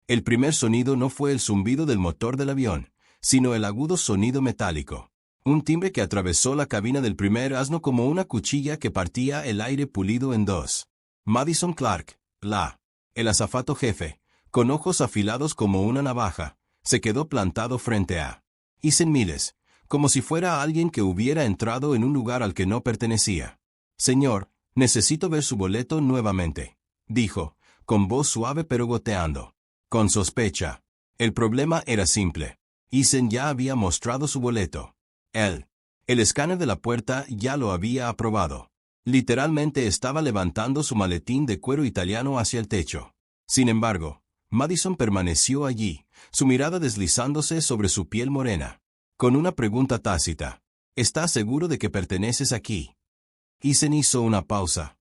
El primer sonido no fue el zumbido del motor del avión, sino el agudo sonido metálico. Un timbre que atravesó la cabina del primer asno como una cuchilla que partía el aire pulido en dos. Madison Clark, el azafato jefe, con ojos afilados como una navaja, se quedó plantado frente a Eason Miles, como si fuera alguien que hubiera entrado en un lugar al que no pertenecía. «Señor, necesito ver su boleto nuevamente», dijo, con voz suave pero goteando. Con sospecha. El problema era simple. Eason ya había mostrado su boleto. El escáner de la puerta ya lo había aprobado. Literalmente estaba levantando su maletín de cuero italiano hacia el techo. Sin embargo, Madison permaneció allí, su mirada deslizándose sobre su piel morena, con una pregunta tácita. ¿Estás seguro de que perteneces aquí? Eason hizo una pausa.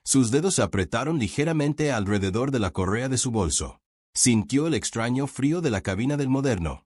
Sus dedos se apretaron ligeramente alrededor de la correa de su bolso. Sintió el extraño frío de la cabina del moderno.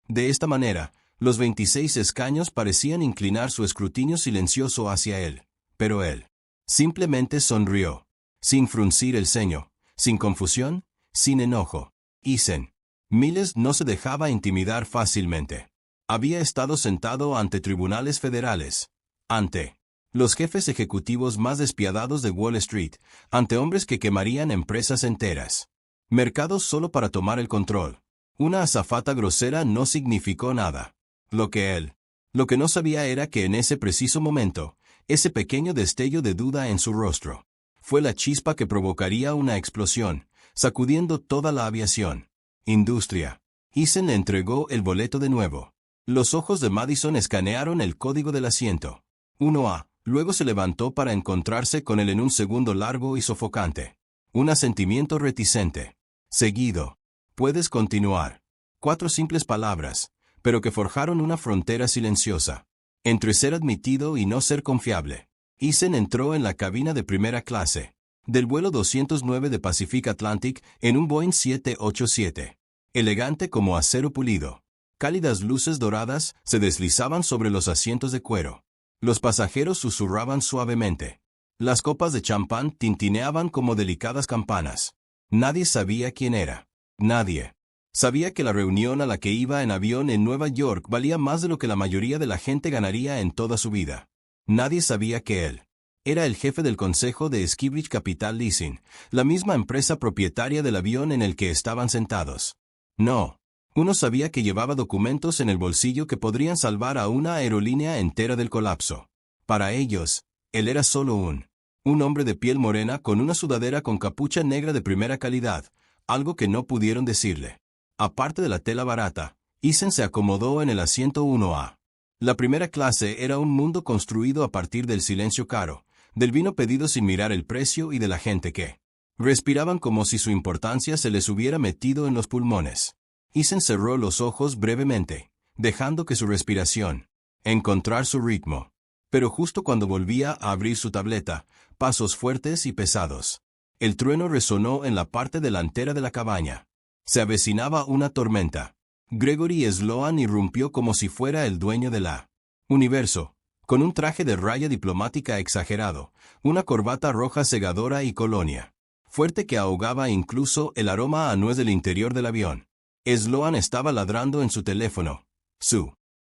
De esta manera, los 26 escaños parecían inclinar su escrutinio silencioso hacia él, pero él simplemente sonrió, sin fruncir el ceño, sin confusión, sin enojo. Eason Miles no se dejaba intimidar fácilmente. Había estado sentado ante tribunales federales, ante los jefes ejecutivos más despiadados de Wall Street, ante hombres que quemarían empresas enteras, mercados solo para tomar el control. Una azafata grosera no significó nada. Lo que no sabía era que en ese preciso momento, ese pequeño destello de duda en su rostro, fue la chispa que provocaría una explosión, sacudiendo toda la aviación. Industria. Eason le entregó el boleto de nuevo. Los ojos de Madison escanearon el código del asiento. 1A. Luego se levantó para encontrarse con él en un segundo largo y sofocante. Un asentimiento reticente. Seguido. Puedes continuar. 4 simples palabras, pero que forjaron una frontera silenciosa entre ser admitido y no ser confiable. Eason entró en la cabina de primera clase del vuelo 209 de Pacific Atlantic en un Boeing 787. Elegante como acero pulido. Cálidas luces doradas se deslizaban sobre los asientos de cuero. Los pasajeros susurraban suavemente. Las copas de champán tintineaban como delicadas campanas. Nadie sabía quién era. Nadie sabía que la reunión a la que iba en avión en Nueva York valía más de lo que la mayoría de la gente ganaría en toda su vida. Nadie sabía que él era el jefe del consejo de Skybridge Capital Leasing, la misma empresa propietaria del avión en el que estaban sentados. No. Uno sabía que llevaba documentos en el bolsillo que podrían salvar a una aerolínea entera del colapso. Para ellos, él era solo un hombre de piel morena con una sudadera con capucha negra de primera calidad, algo que no pudieron decirle. Aparte de la tela barata, Eason se acomodó en el asiento 1A. La primera clase era un mundo construido a partir del silencio caro, del vino pedido sin mirar el precio y de la gente que respiraban como si su importancia se les hubiera metido en los pulmones. Eason cerró los ojos brevemente, dejando que su respiración encontrar su ritmo. Pero justo cuando volvía a abrir su tableta, pasos fuertes y pesados. El trueno resonó en la parte delantera de la cabaña. Se avecinaba una tormenta. Gregory Sloan irrumpió como si fuera el dueño de la universo, con un traje de raya diplomática exagerado, una corbata roja cegadora y colonia fuerte que ahogaba incluso el aroma a nuez del interior del avión. Sloan estaba ladrando en su teléfono.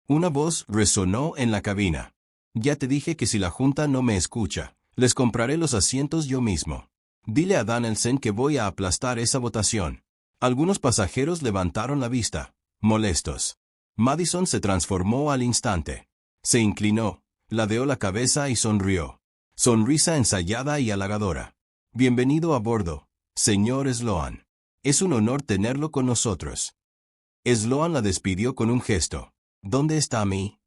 Una voz resonó en la cabina. Ya te dije que si la junta no me escucha, les compraré los asientos yo mismo. Dile a Danielson que voy a aplastar esa votación. Algunos pasajeros levantaron la vista, molestos. Madison se transformó al instante. Se inclinó, ladeó la cabeza y sonrió. Sonrisa ensayada y halagadora. Bienvenido a bordo, señor Sloan. Es un honor tenerlo con nosotros. Sloan la despidió con un gesto. ¿Dónde está mi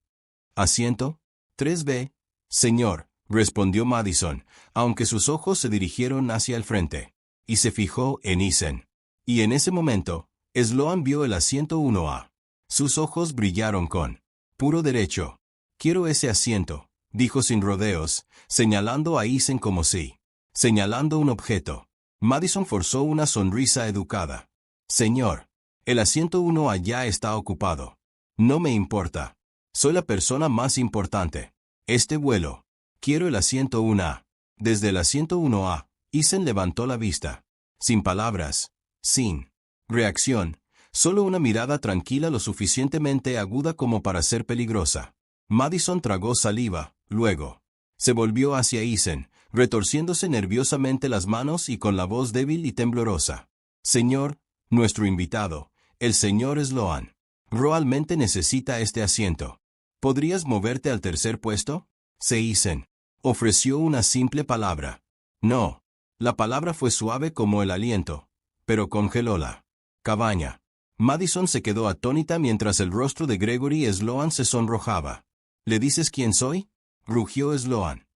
asiento? 3B. Señor, respondió Madison, aunque sus ojos se dirigieron hacia el frente. Y se fijó en Eason. Y en ese momento, Sloan vio el asiento 1A. Sus ojos brillaron con puro derecho. Quiero ese asiento, dijo sin rodeos, señalando a Eason como si señalando un objeto. Madison forzó una sonrisa educada. Señor, el asiento 1A ya está ocupado. No me importa. Soy la persona más importante. Este vuelo. Quiero el asiento 1A. Desde el asiento 1A, Eason levantó la vista. Sin palabras, Sin reacción, solo una mirada tranquila lo suficientemente aguda como para ser peligrosa. Madison tragó saliva, luego se volvió hacia Eason, retorciéndose nerviosamente las manos y con la voz débil y temblorosa. Señor, nuestro invitado, el señor Sloan, realmente necesita este asiento. ¿Podrías moverte al tercer puesto? Eason ofreció una simple palabra. No. La palabra fue suave como el aliento, pero congelóla. Cabaña. Madison se quedó atónita mientras el rostro de Gregory Sloan se sonrojaba. ¿Le dices quién soy? Rugió Sloan.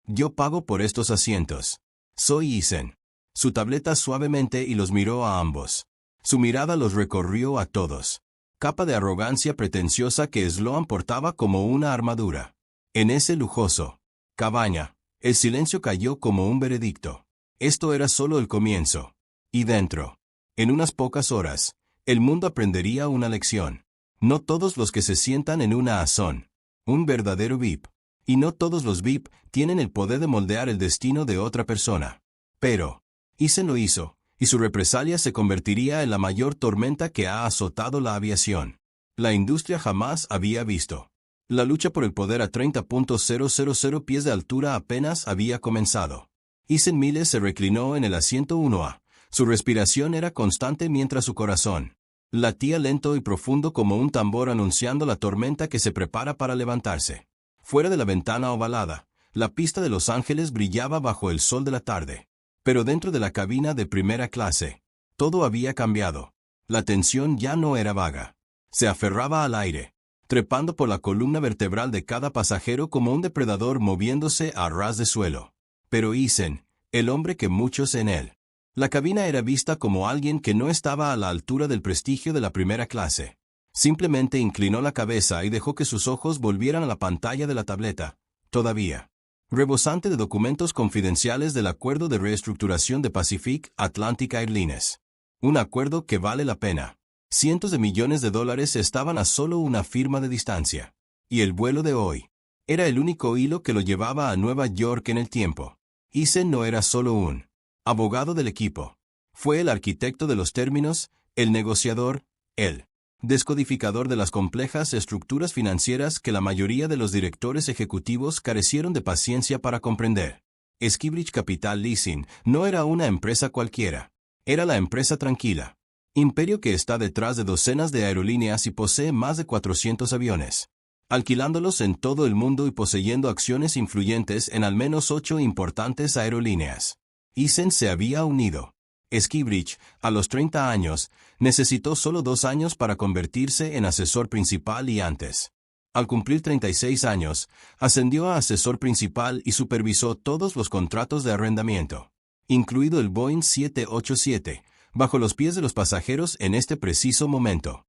Yo pago por estos asientos. Soy Eason. Su tableta suavemente y los miró a ambos. Su mirada los recorrió a todos. Capa de arrogancia pretenciosa que Sloan portaba como una armadura. En ese lujoso cabaña, el silencio cayó como un veredicto. Esto era solo el comienzo. Y dentro, en unas pocas horas, el mundo aprendería una lección. No todos los que se sientan en una A son un verdadero VIP. Y no todos los VIP tienen el poder de moldear el destino de otra persona. Pero Eason lo hizo, y su represalia se convertiría en la mayor tormenta que ha azotado la aviación. La industria jamás había visto. La lucha por el poder a 30.000 pies de altura apenas había comenzado. Eason Miles se reclinó en el asiento 1A. Su respiración era constante mientras su corazón latía lento y profundo como un tambor anunciando la tormenta que se prepara para levantarse. Fuera de la ventana ovalada, la pista de Los Ángeles brillaba bajo el sol de la tarde. Pero dentro de la cabina de primera clase, todo había cambiado. La tensión ya no era vaga. Se aferraba al aire, trepando por la columna vertebral de cada pasajero como un depredador moviéndose a ras de suelo. Pero Eason, el hombre que muchos en él. La cabina era vista como alguien que no estaba a la altura del prestigio de la primera clase. Simplemente inclinó la cabeza y dejó que sus ojos volvieran a la pantalla de la tableta, todavía rebosante de documentos confidenciales del acuerdo de reestructuración de Pacific Atlantic Airlines. Un acuerdo que vale la pena. Cientos de millones de dólares estaban a solo una firma de distancia. Y el vuelo de hoy era el único hilo que lo llevaba a Nueva York en el tiempo. Eason no era solo un abogado del equipo. Fue el arquitecto de los términos, el negociador, el descodificador de las complejas estructuras financieras que la mayoría de los directores ejecutivos carecieron de paciencia para comprender. Skybridge Capital Leasing no era una empresa cualquiera. Era la empresa tranquila. Imperio que está detrás de docenas de aerolíneas y posee más de 400 aviones, alquilándolos en todo el mundo y poseyendo acciones influyentes en al menos 8 importantes aerolíneas. Eason se había unido. Skybridge, a los 30 años, necesitó solo 2 años para convertirse en asesor principal y antes. Al cumplir 36 años, ascendió a asesor principal y supervisó todos los contratos de arrendamiento, incluido el Boeing 787, bajo los pies de los pasajeros en este preciso momento.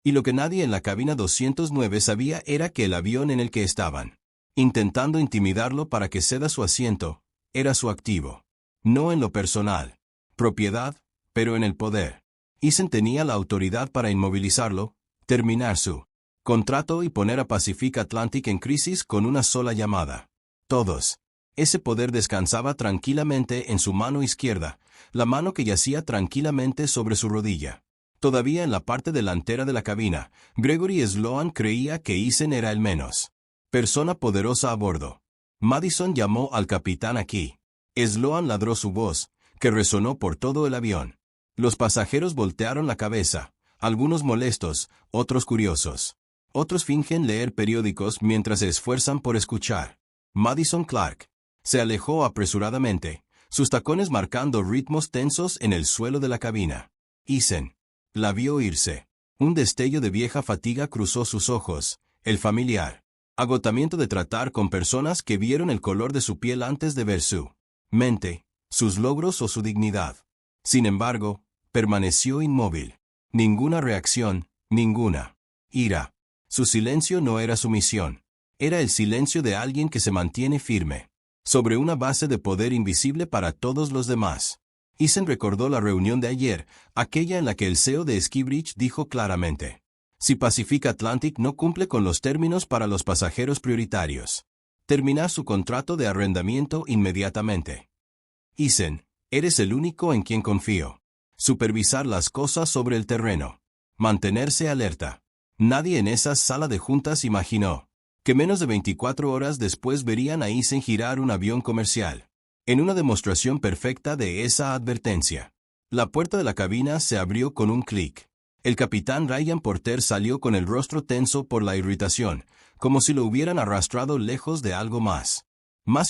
Y lo que nadie en la cabina 209 sabía era que el avión en el que estaban intentando intimidarlo para que ceda su asiento, era su activo. No en lo personal, propiedad, pero en el poder. Eason tenía la autoridad para inmovilizarlo, terminar su contrato y poner a Pacific Atlantic en crisis con una sola llamada. Todos. Ese poder descansaba tranquilamente en su mano izquierda, la mano que yacía tranquilamente sobre su rodilla. Todavía en la parte delantera de la cabina, Gregory Sloan creía que Eason era el menos persona poderosa a bordo. Madison llamó al capitán aquí. Sloan ladró su voz, que resonó por todo el avión. Los pasajeros voltearon la cabeza, algunos molestos, otros curiosos. Otros fingen leer periódicos mientras se esfuerzan por escuchar. Madison Clark se alejó apresuradamente, sus tacones marcando ritmos tensos en el suelo de la cabina. Eason la vio irse. Un destello de vieja fatiga cruzó sus ojos, el familiar agotamiento de tratar con personas que vieron el color de su piel antes de ver su mente, sus logros o su dignidad. Sin embargo, permaneció inmóvil. Ninguna reacción, ninguna ira. Su silencio no era sumisión. Era el silencio de alguien que se mantiene firme, sobre una base de poder invisible para todos los demás. Eason recordó la reunión de ayer, aquella en la que el CEO de Skybridge dijo claramente: si Pacific Atlantic no cumple con los términos para los pasajeros prioritarios, termina su contrato de arrendamiento inmediatamente. Eason, eres el único en quien confío. Supervisar las cosas sobre el terreno. Mantenerse alerta. Nadie en esa sala de juntas imaginó que menos de 24 horas después verían a Eason girar un avión comercial. En una demostración perfecta de esa advertencia, la puerta de la cabina se abrió con un clic. El capitán Ryan Porter salió con el rostro tenso por la irritación, como si lo hubieran arrastrado lejos de algo más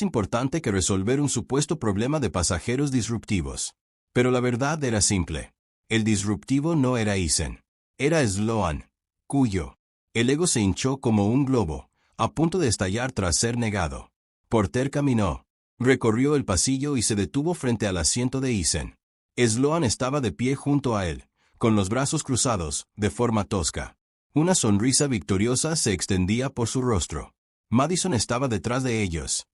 importante que resolver un supuesto problema de pasajeros disruptivos. Pero la verdad era simple. El disruptivo no era Eason. Era Sloan, cuyo el ego se hinchó como un globo, a punto de estallar tras ser negado. Porter caminó, recorrió el pasillo y se detuvo frente al asiento de Eason. Sloan estaba de pie junto a él, con los brazos cruzados, de forma tosca. Una sonrisa victoriosa se extendía por su rostro. Madison estaba detrás de ellos.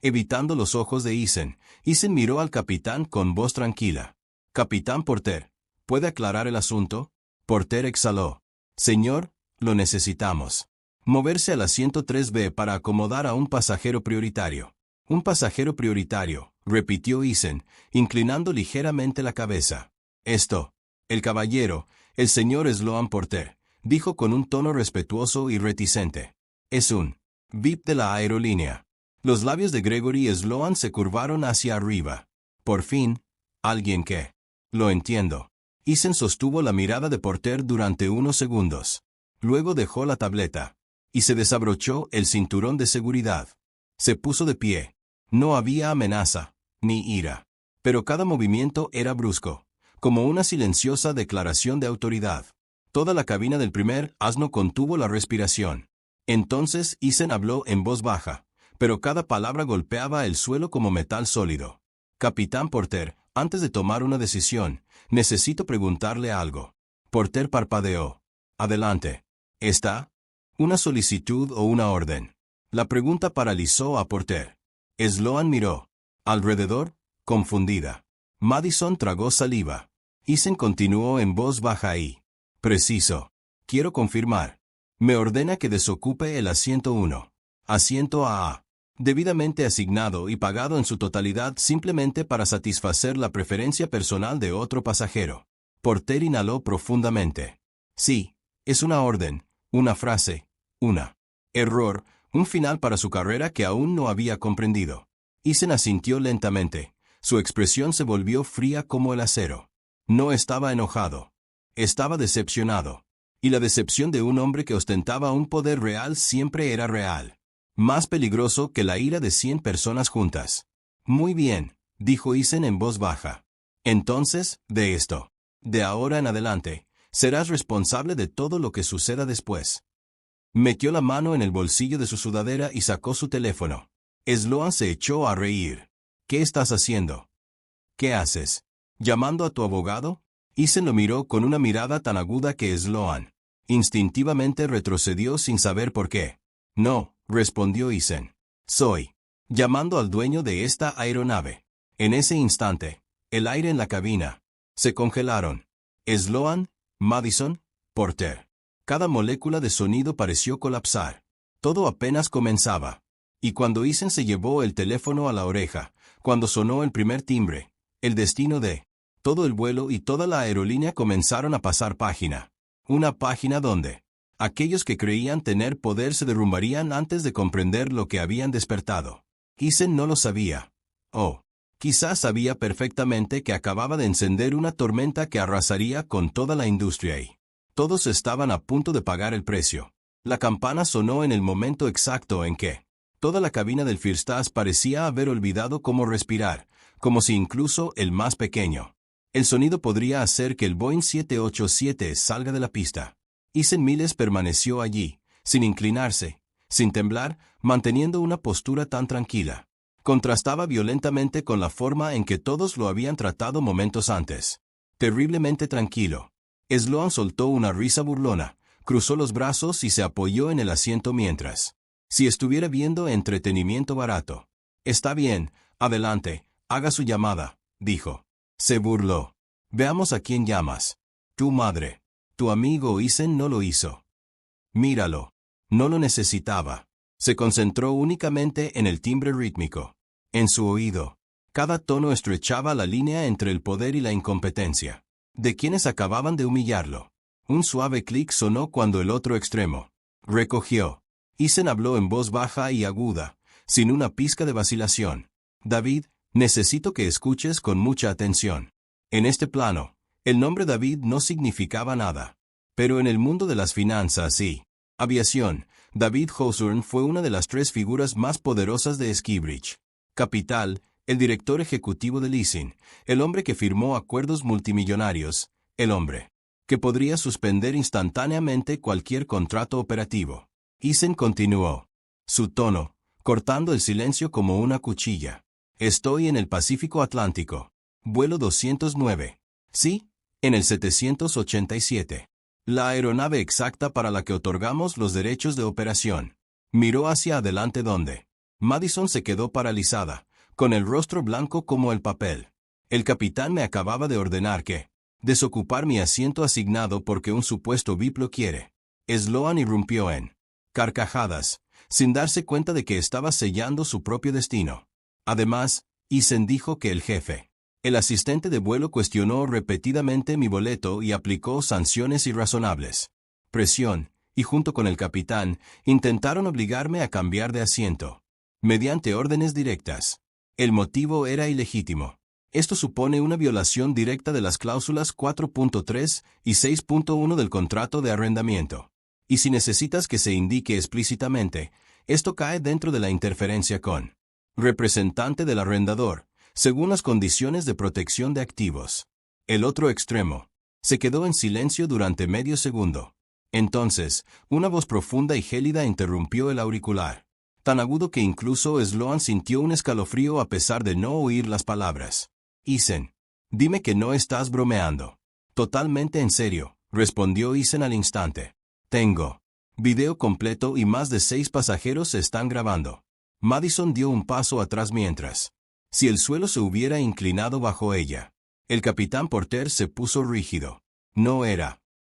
Evitando los ojos de Eason, Eason miró al capitán con voz tranquila. «Capitán Porter, ¿puede aclarar el asunto?» Porter exhaló. «Señor, lo necesitamos. Moverse al asiento 3B para acomodar a un pasajero prioritario». «Un pasajero prioritario», repitió Eason, inclinando ligeramente la cabeza. «Esto. El caballero, el señor Sloan Porter», dijo con un tono respetuoso y reticente. «Es un VIP de la aerolínea». Los labios de Gregory Sloan se curvaron hacia arriba. «Por fin, alguien que lo entiendo». Eason sostuvo la mirada de Porter durante unos segundos. Luego dejó la tableta y se desabrochó el cinturón de seguridad. Se puso de pie. No había amenaza, ni ira. Pero cada movimiento era brusco, como una silenciosa declaración de autoridad. Toda la cabina del primer asno contuvo la respiración. Entonces Eason habló en voz baja, pero cada palabra golpeaba el suelo como metal sólido. «Capitán Porter, antes de tomar una decisión, necesito preguntarle algo». Porter parpadeó. «Adelante. ¿Está? ¿Una solicitud o una orden?» La pregunta paralizó a Porter. Sloan miró alrededor, confundida. Madison tragó saliva. Eason continuó en voz baja y preciso. «Quiero confirmar. Me ordena que desocupe el asiento 1. Asiento AA. Debidamente asignado y pagado en su totalidad simplemente para satisfacer la preferencia personal de otro pasajero». Porter inhaló profundamente. «Sí, es una orden, una frase, una error, un final para su carrera que aún no había comprendido». Eason asintió lentamente. Su expresión se volvió fría como el acero. No estaba enojado. Estaba decepcionado. Y la decepción de un hombre que ostentaba un poder real siempre era real. Más peligroso que la ira de 100 personas juntas. «Muy bien», dijo Eason en voz baja. «Entonces, de esto. De ahora en adelante, serás responsable de todo lo que suceda después». Metió la mano en el bolsillo de su sudadera y sacó su teléfono. Sloan se echó a reír. «¿Qué estás haciendo?» «¿Qué haces? ¿Llamando a tu abogado?» Eason lo miró con una mirada tan aguda que Sloan instintivamente retrocedió sin saber por qué. «No», respondió Eason. «Soy llamando al dueño de esta aeronave». En ese instante, el aire en la cabina se congelaron. Sloan, Madison, Porter. Cada molécula de sonido pareció colapsar. Todo apenas comenzaba. Y cuando Eason se llevó el teléfono a la oreja, cuando sonó el primer timbre, el destino de todo el vuelo y toda la aerolínea comenzaron a pasar página. Una página donde aquellos que creían tener poder se derrumbarían antes de comprender lo que habían despertado. Eason no lo sabía. Quizás sabía perfectamente que acababa de encender una tormenta que arrasaría con toda la industria y todos estaban a punto de pagar el precio. La campana sonó en el momento exacto en que toda la cabina del First Class parecía haber olvidado cómo respirar, como si incluso el más pequeño el sonido podría hacer que el Boeing 787 salga de la pista. Eason Miles permaneció allí, sin inclinarse, sin temblar, manteniendo una postura tan tranquila. Contrastaba violentamente con la forma en que todos lo habían tratado momentos antes. Terriblemente tranquilo. Sloan soltó una risa burlona, cruzó los brazos y se apoyó en el asiento mientras si estuviera viendo entretenimiento barato. «Está bien, adelante, haga su llamada», dijo. Se burló. «Veamos a quién llamas». «Tu madre». «Tu amigo Eason no lo hizo». «Míralo». No lo necesitaba. Se concentró únicamente en el timbre rítmico. En su oído. Cada tono estrechaba la línea entre el poder y la incompetencia de quienes acababan de humillarlo. Un suave clic sonó cuando el otro extremo recogió. Eason habló en voz baja y aguda, sin una pizca de vacilación. David, necesito que escuches con mucha atención. En este plano, el nombre David no significaba nada. Pero en el mundo de las finanzas y aviación, David Hawthorne fue una de las tres figuras más poderosas de Skybridge Capital, el director ejecutivo de leasing, el hombre que firmó acuerdos multimillonarios, el hombre que podría suspender instantáneamente cualquier contrato operativo. Eason continuó. Su tono, cortando el silencio como una cuchilla. Estoy en el Pacífico Atlántico. Vuelo 209. Sí, en el 787. La aeronave exacta para la que otorgamos los derechos de operación. Miró hacia adelante donde Madison se quedó paralizada, con el rostro blanco como el papel. El capitán me acababa de ordenar que desocupar mi asiento asignado porque un supuesto VIP lo quiere. Sloan irrumpió en carcajadas, sin darse cuenta de que estaba sellando su propio destino. Además, Eason dijo que el jefe, el asistente de vuelo, cuestionó repetidamente mi boleto y aplicó sanciones irrazonables. Presión, y junto con el capitán, intentaron obligarme a cambiar de asiento. Mediante órdenes directas. El motivo era ilegítimo. Esto supone una violación directa de las cláusulas 4.3 y 6.1 del contrato de arrendamiento. Y si necesitas que se indique explícitamente, esto cae dentro de la interferencia con representante del arrendador, según las condiciones de protección de activos. El otro extremo. Se quedó en silencio durante medio segundo. Entonces, una voz profunda y gélida interrumpió el auricular. Tan agudo que incluso Sloan sintió un escalofrío a pesar de no oír las palabras. Eason, dime que no estás bromeando. Totalmente en serio, respondió Eason al instante. Tengo video completo y más de 6 pasajeros se están grabando. Madison dio un paso atrás mientras. Si el suelo se hubiera inclinado bajo ella. El capitán Porter se puso rígido.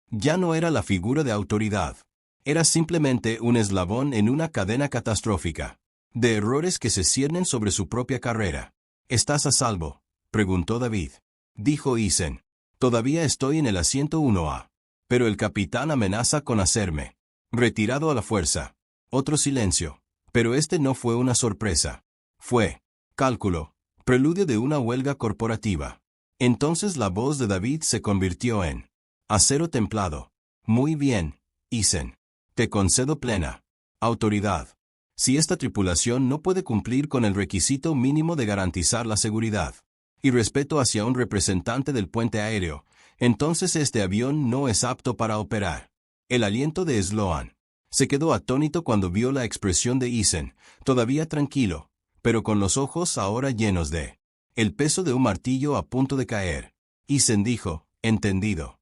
Ya no era la figura de autoridad. Era simplemente un eslabón en una cadena catastrófica de errores que se ciernen sobre su propia carrera. ¿Estás a salvo?, preguntó David. Dijo Eason. Todavía estoy en el asiento 1A. Pero el capitán amenaza con hacerme retirado a la fuerza. Otro silencio. Pero este no fue una sorpresa. Fue cálculo, preludio de una huelga corporativa. Entonces la voz de David se convirtió en acero templado. Muy bien, Eason. Te concedo plena autoridad. Si esta tripulación no puede cumplir con el requisito mínimo de garantizar la seguridad y respeto hacia un representante del puente aéreo, entonces este avión no es apto para operar. El aliento de Sloan se quedó atónito cuando vio la expresión de Eason, todavía tranquilo, pero con los ojos ahora llenos de el peso de un martillo a punto de caer. Eason dijo, entendido.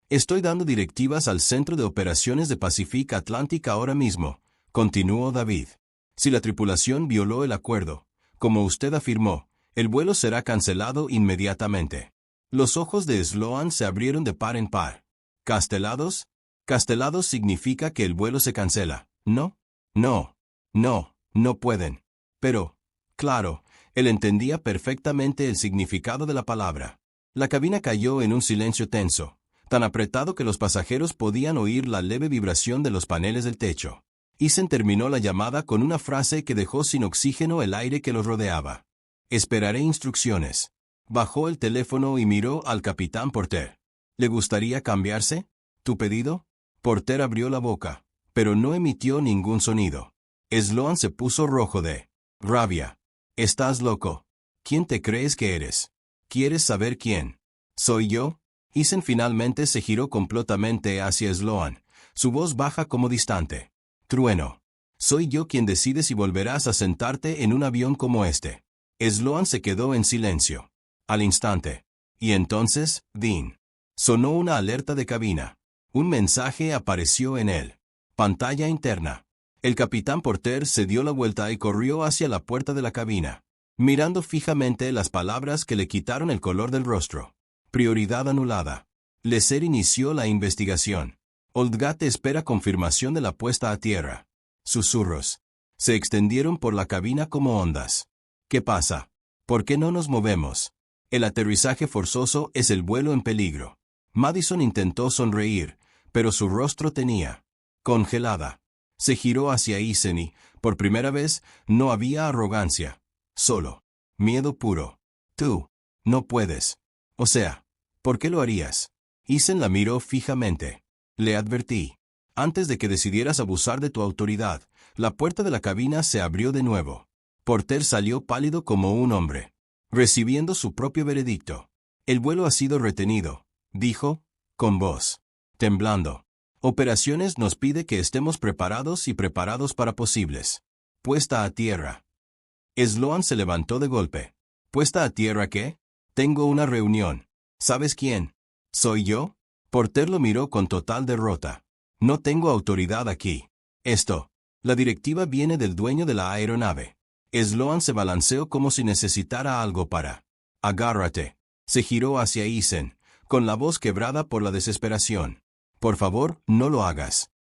Estoy dando directivas al Centro de Operaciones de Pacific Atlantic ahora mismo, continuó David. Si la tripulación violó el acuerdo, como usted afirmó, el vuelo será cancelado inmediatamente. Los ojos de Sloan se abrieron de par en par. ¿Castelados? Castelados significa que el vuelo se cancela, ¿no? No pueden. Pero, claro, él entendía perfectamente el significado de la palabra. La cabina cayó en un silencio tenso, tan apretado que los pasajeros podían oír la leve vibración de los paneles del techo. Eason terminó la llamada con una frase que dejó sin oxígeno el aire que los rodeaba. Esperaré instrucciones. Bajó el teléfono y miró al capitán Porter. ¿Le gustaría cambiarse? ¿Tu pedido? Porter abrió la boca, pero no emitió ningún sonido. Sloan se puso rojo de rabia. ¿Estás loco? ¿Quién te crees que eres? ¿Quieres saber quién soy yo? Eason finalmente se giró completamente hacia Sloan, su voz baja como distante. Trueno. Soy yo quien decide si volverás a sentarte en un avión como este. Sloan se quedó en silencio. Al instante. Y entonces, Dean. Sonó una alerta de cabina. Un mensaje apareció en él. Pantalla interna. El capitán Porter se dio la vuelta y corrió hacia la puerta de la cabina, mirando fijamente las palabras que le quitaron el color del rostro. Prioridad anulada. Lesser inició la investigación. Oldgat espera confirmación de la puesta a tierra. Susurros se extendieron por la cabina como ondas. ¿Qué pasa? ¿Por qué no nos movemos? El aterrizaje forzoso es el vuelo en peligro. Madison intentó sonreír, pero su rostro tenía congelada. Se giró hacia Eason y, por primera vez, no había arrogancia. Solo miedo puro. Tú no puedes. O sea, ¿por qué lo harías? Eason la miró fijamente. Le advertí. Antes de que decidieras abusar de tu autoridad, la puerta de la cabina se abrió de nuevo. Porter salió pálido como un hombre, recibiendo su propio veredicto. El vuelo ha sido retenido, dijo, con voz temblando. Operaciones nos pide que estemos preparados y preparados para posibles. Puesta a tierra. Sloan se levantó de golpe. ¿Puesta a tierra qué? Tengo una reunión. ¿Sabes quién? ¿Soy yo? Porter lo miró con total derrota. No tengo autoridad aquí. La directiva viene del dueño de la aeronave. Sloan se balanceó como si necesitara algo para. Agárrate. Se giró hacia Eason, con la voz quebrada por la desesperación. Por favor, no lo hagas.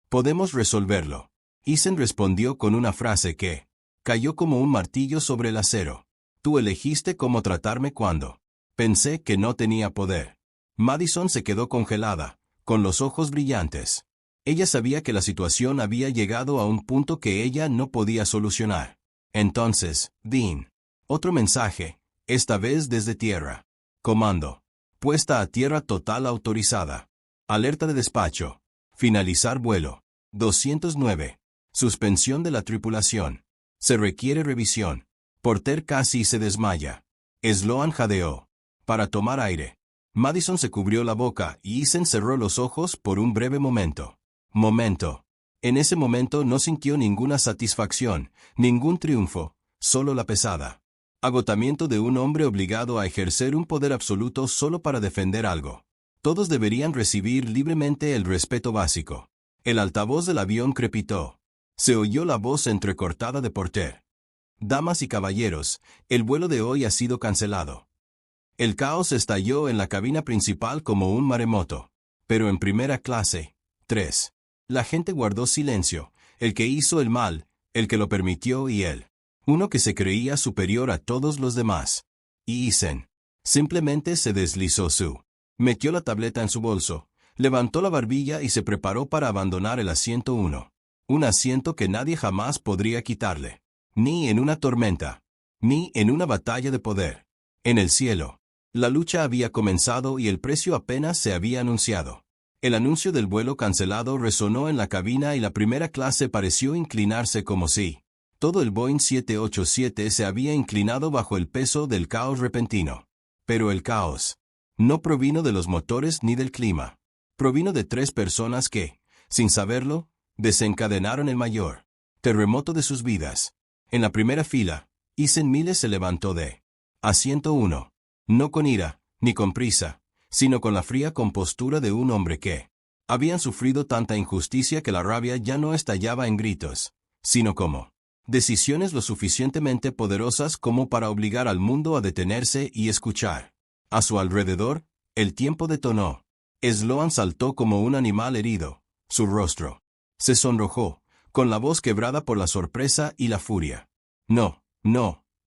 Podemos resolverlo. Eason respondió con una frase que cayó como un martillo sobre el acero. Tú elegiste cómo tratarme cuando pensé que no tenía poder. Madison se quedó congelada, con los ojos brillantes. Ella sabía que la situación había llegado a un punto que ella no podía solucionar. Entonces, Dean. Otro mensaje, esta vez desde tierra. Comando. Puesta a tierra total autorizada. Alerta de despacho. Finalizar vuelo. 209. Suspensión de la tripulación. Se requiere revisión. Porter casi se desmaya. Sloan jadeó. Para tomar aire. Madison se cubrió la boca y Eason cerró los ojos por un breve momento. En ese momento no sintió ninguna satisfacción, ningún triunfo, solo la pesada agotamiento de un hombre obligado a ejercer un poder absoluto solo para defender algo. Todos deberían recibir libremente el respeto básico. El altavoz del avión crepitó. Se oyó la voz entrecortada de Porter. Damas y caballeros, el vuelo de hoy ha sido cancelado. El caos estalló en la cabina principal como un maremoto. Pero en primera clase, 3. La gente guardó silencio, el que hizo el mal, el que lo permitió y él. Uno que se creía superior a todos los demás. Y Eason. Simplemente se deslizó metió la tableta en su bolso, levantó la barbilla y se preparó para abandonar el asiento 1. Un asiento que nadie jamás podría quitarle. Ni en una tormenta. Ni en una batalla de poder. En el cielo. La lucha había comenzado y el precio apenas se había anunciado. El anuncio del vuelo cancelado resonó en la cabina y la primera clase pareció inclinarse como si todo el Boeing 787 se había inclinado bajo el peso del caos repentino. Pero el caos no provino de los motores ni del clima. Provino de 3 personas que, sin saberlo, desencadenaron el mayor terremoto de sus vidas. En la primera fila, Eason Miles se levantó de asiento 1. No con ira, ni con prisa, sino con la fría compostura de un hombre que habían sufrido tanta injusticia que la rabia ya no estallaba en gritos, sino como decisiones lo suficientemente poderosas como para obligar al mundo a detenerse y escuchar. A su alrededor, el tiempo detonó. Sloan saltó como un animal herido. Su rostro se sonrojó, con la voz quebrada por la sorpresa y la furia. No,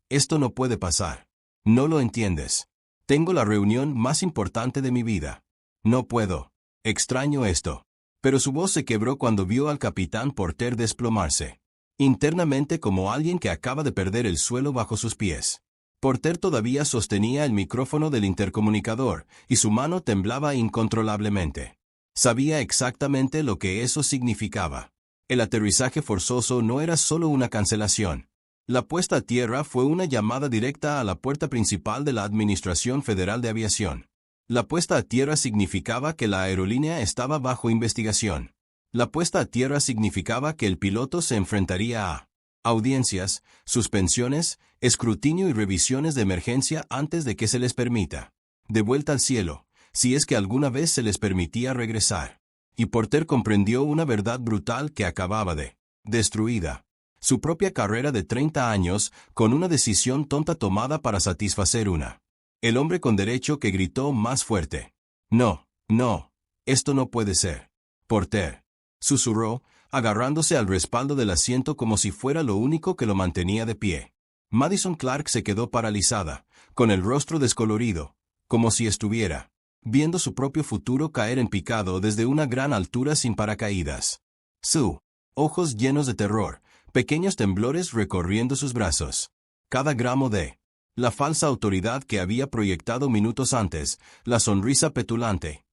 esto no puede pasar. No lo entiendes. Tengo la reunión más importante de mi vida. No puedo. Extraño esto. Pero su voz se quebró cuando vio al capitán Porter desplomarse. Internamente como alguien que acaba de perder el suelo bajo sus pies. Porter todavía sostenía el micrófono del intercomunicador, y su mano temblaba incontrolablemente. Sabía exactamente lo que eso significaba. El aterrizaje forzoso no era solo una cancelación. La puesta a tierra fue una llamada directa a la puerta principal de la Administración Federal de Aviación. La puesta a tierra significaba que la aerolínea estaba bajo investigación. La puesta a tierra significaba que el piloto se enfrentaría a audiencias, suspensiones, escrutinio y revisiones de emergencia antes de que se les permita de vuelta al cielo, si es que alguna vez se les permitía regresar. Y Porter comprendió una verdad brutal que acababa de destruida. Su propia carrera de 30 años, con una decisión tonta tomada para satisfacer una. El hombre con derecho que gritó más fuerte. No, esto no puede ser. Porter. Susurró, agarrándose al respaldo del asiento como si fuera lo único que lo mantenía de pie. Madison Clark se quedó paralizada, con el rostro descolorido, como si estuviera viendo su propio futuro caer en picado desde una gran altura sin paracaídas. Sus ojos llenos de terror, pequeños temblores recorriendo sus brazos. Cada gramo de la falsa autoridad que había proyectado minutos antes, la sonrisa petulante,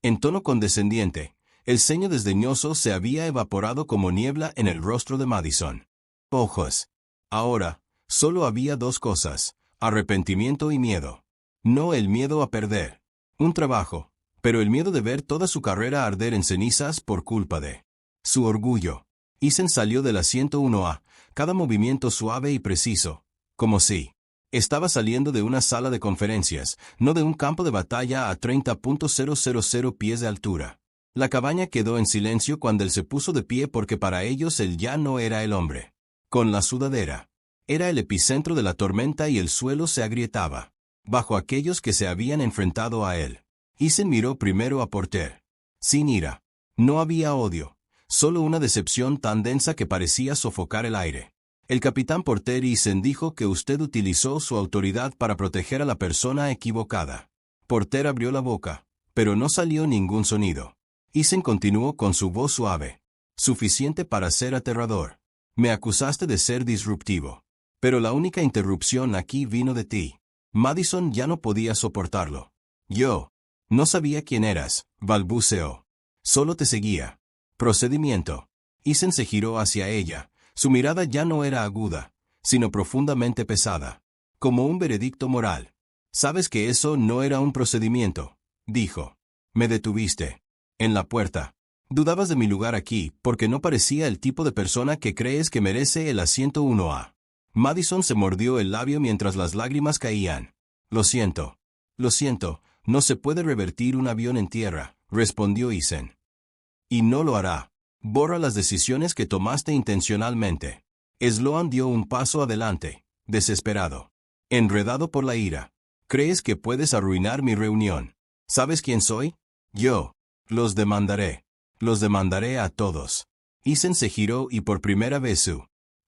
en tono condescendiente, el ceño desdeñoso se había evaporado como niebla en el rostro de Madison. Ojos. Ahora, solo había dos cosas, arrepentimiento y miedo. No el miedo a perder un trabajo, pero el miedo de ver toda su carrera arder en cenizas por culpa de su orgullo. Eason salió del asiento 1A, cada movimiento suave y preciso, como si estaba saliendo de una sala de conferencias, no de un campo de batalla a 30.000 pies de altura. La cabaña quedó en silencio cuando él se puso de pie porque para ellos él ya no era el hombre con la sudadera. Era el epicentro de la tormenta y el suelo se agrietaba bajo aquellos que se habían enfrentado a él. Eason miró primero a Porter. Sin ira. No había odio. Solo una decepción tan densa que parecía sofocar el aire. El capitán Porter Eason dijo que usted utilizó su autoridad para proteger a la persona equivocada. Porter abrió la boca, pero no salió ningún sonido. Eason continuó con su voz suave. Suficiente para ser aterrador. Me acusaste de ser disruptivo. Pero la única interrupción aquí vino de ti. Madison ya no podía soportarlo. Yo no sabía quién eras, balbuceó. Solo te seguía. Procedimiento. Eason se giró hacia ella. Su mirada ya no era aguda, sino profundamente pesada. Como un veredicto moral. Sabes que eso no era un procedimiento, dijo. Me detuviste. En la puerta. Dudabas de mi lugar aquí, porque no parecía el tipo de persona que crees que merece el asiento 1A. Madison se mordió el labio mientras las lágrimas caían. Lo siento, no se puede revertir un avión en tierra, respondió Eason. Y no lo hará. Borra las decisiones que tomaste intencionalmente. Sloan dio un paso adelante, desesperado. Enredado por la ira. ¿Crees que puedes arruinar mi reunión? ¿Sabes quién soy? Yo. Los demandaré. Los demandaré a todos. Eason se giró y por primera vez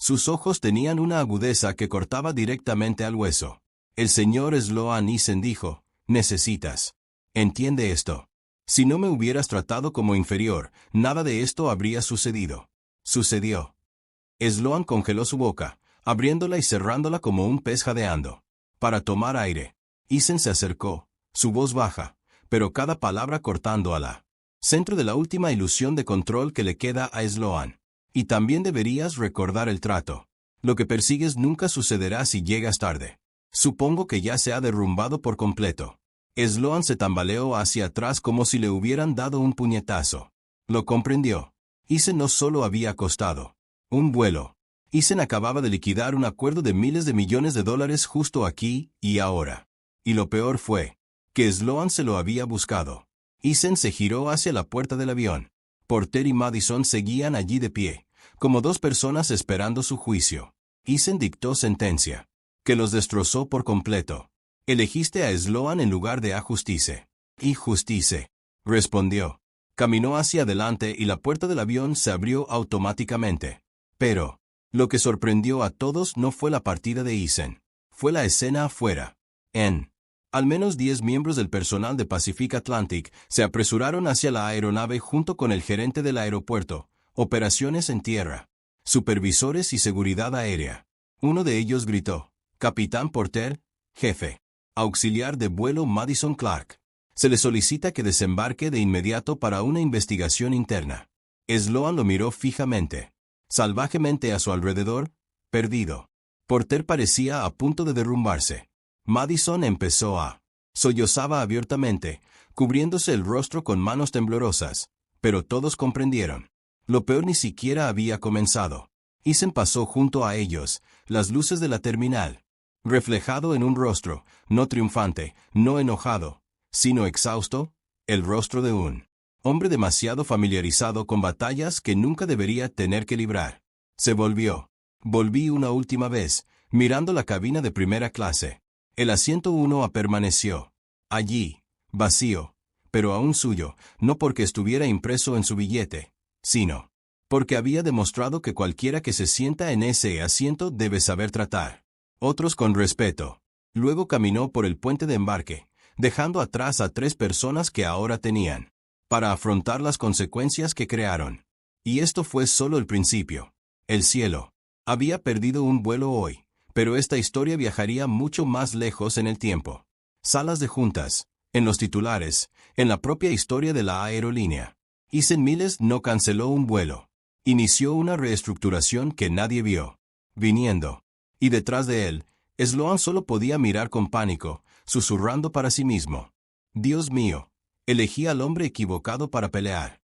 sus ojos tenían una agudeza que cortaba directamente al hueso. El señor Sloan Eason dijo, necesitas. Entiende esto. Si no me hubieras tratado como inferior, nada de esto habría sucedido. Sucedió. Sloan congeló su boca, abriéndola y cerrándola como un pez jadeando. Para tomar aire. Eason se acercó, su voz baja, pero cada palabra cortando a la centro de la última ilusión de control que le queda a Sloan. Y también deberías recordar el trato. Lo que persigues nunca sucederá si llegas tarde. Supongo que ya se ha derrumbado por completo. Sloan se tambaleó hacia atrás como si le hubieran dado un puñetazo. Lo comprendió. Eason no solo había costado un vuelo. Eason acababa de liquidar un acuerdo de miles de millones de dólares justo aquí y ahora. Y lo peor fue que Sloan se lo había buscado. Eason se giró hacia la puerta del avión. Porter y Madison seguían allí de pie, como dos personas esperando su juicio. Eason dictó sentencia, que los destrozó por completo. Elegiste a Sloan en lugar de a Justice. Y Justice, respondió. Caminó hacia adelante y la puerta del avión se abrió automáticamente. Pero, lo que sorprendió a todos no fue la partida de Eason. Fue la escena afuera. Al menos 10 miembros del personal de Pacific Atlantic se apresuraron hacia la aeronave junto con el gerente del aeropuerto, operaciones en tierra, supervisores y seguridad aérea. Uno de ellos gritó, Capitán Porter, jefe, auxiliar de vuelo Madison Clark. Se le solicita que desembarque de inmediato para una investigación interna. Sloan lo miró fijamente, salvajemente a su alrededor, perdido. Porter parecía a punto de derrumbarse. Madison empezó a sollozaba abiertamente, cubriéndose el rostro con manos temblorosas, pero todos comprendieron. Lo peor ni siquiera había comenzado. Eason pasó junto a ellos, las luces de la terminal, reflejado en un rostro, no triunfante, no enojado, sino exhausto, el rostro de un hombre demasiado familiarizado con batallas que nunca debería tener que librar. Se volvió. Volví una última vez, mirando la cabina de primera clase. El asiento 1A permaneció allí, vacío, pero aún suyo, no porque estuviera impreso en su billete, sino porque había demostrado que cualquiera que se sienta en ese asiento debe saber tratar otros con respeto. Luego caminó por el puente de embarque, dejando atrás a 3 personas que ahora tenían para afrontar las consecuencias que crearon. Y esto fue solo el principio. El cielo había perdido un vuelo hoy, pero esta historia viajaría mucho más lejos en el tiempo. Salas de juntas, en los titulares, en la propia historia de la aerolínea. Ethan Miles no canceló un vuelo. Inició una reestructuración que nadie vio viniendo. Y detrás de él, Sloan solo podía mirar con pánico, susurrando para sí mismo. Dios mío, elegí al hombre equivocado para pelear.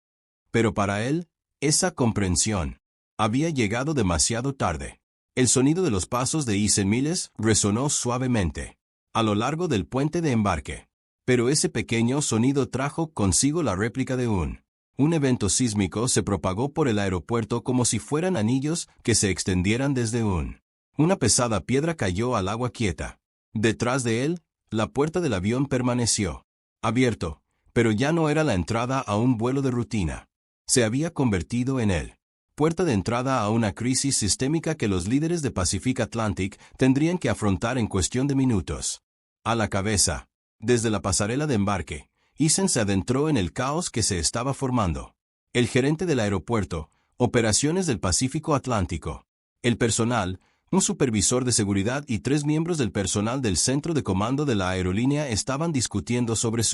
Pero para él, esa comprensión había llegado demasiado tarde. El sonido de los pasos de Ethan Miles resonó suavemente a lo largo del puente de embarque. Pero ese pequeño sonido trajo consigo la réplica de un evento sísmico se propagó por el aeropuerto como si fueran anillos que se extendieran desde una pesada piedra cayó al agua quieta. Detrás de él, la puerta del avión permaneció abierto, pero ya no era la entrada a un vuelo de rutina. Se había convertido en él. Puerta de entrada a una crisis sistémica que los líderes de Pacific Atlantic tendrían que afrontar en cuestión de minutos. A la cabeza, desde la pasarela de embarque, Ethan se adentró en el caos que se estaba formando. El gerente del aeropuerto, operaciones del Pacífico Atlántico, el personal, un supervisor de seguridad y 3 miembros del personal del centro de comando de la aerolínea estaban discutiendo sobre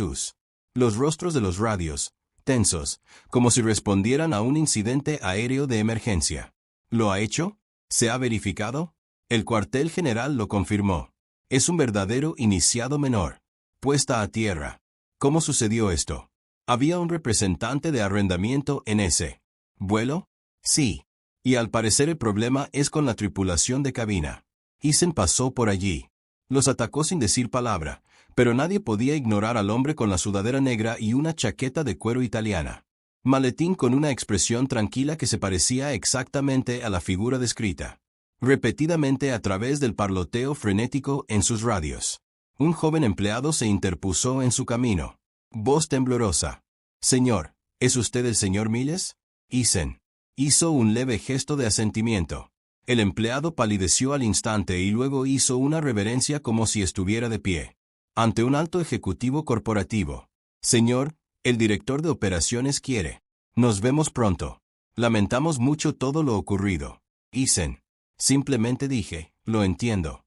los rostros de los radios, tensos, como si respondieran a un incidente aéreo de emergencia. ¿Lo ha hecho? ¿Se ha verificado? El cuartel general lo confirmó. Es un verdadero iniciado menor. Puesta a tierra. ¿Cómo sucedió esto? ¿Había un representante de arrendamiento en ese vuelo? Sí. Y al parecer el problema es con la tripulación de cabina. Ethan pasó por allí. Los atacó sin decir palabra, pero nadie podía ignorar al hombre con la sudadera negra y una chaqueta de cuero italiana. Maletín con una expresión tranquila que se parecía exactamente a la figura descrita repetidamente a través del parloteo frenético en sus radios. Un joven empleado se interpuso en su camino. Voz temblorosa. Señor, ¿es usted el señor Miles? Ethan hizo un leve gesto de asentimiento. El empleado palideció al instante y luego hizo una reverencia como si estuviera de pie ante un alto ejecutivo corporativo. Señor, el director de operaciones quiere. Nos vemos pronto. Lamentamos mucho todo lo ocurrido. Ethan. Simplemente dije, lo entiendo.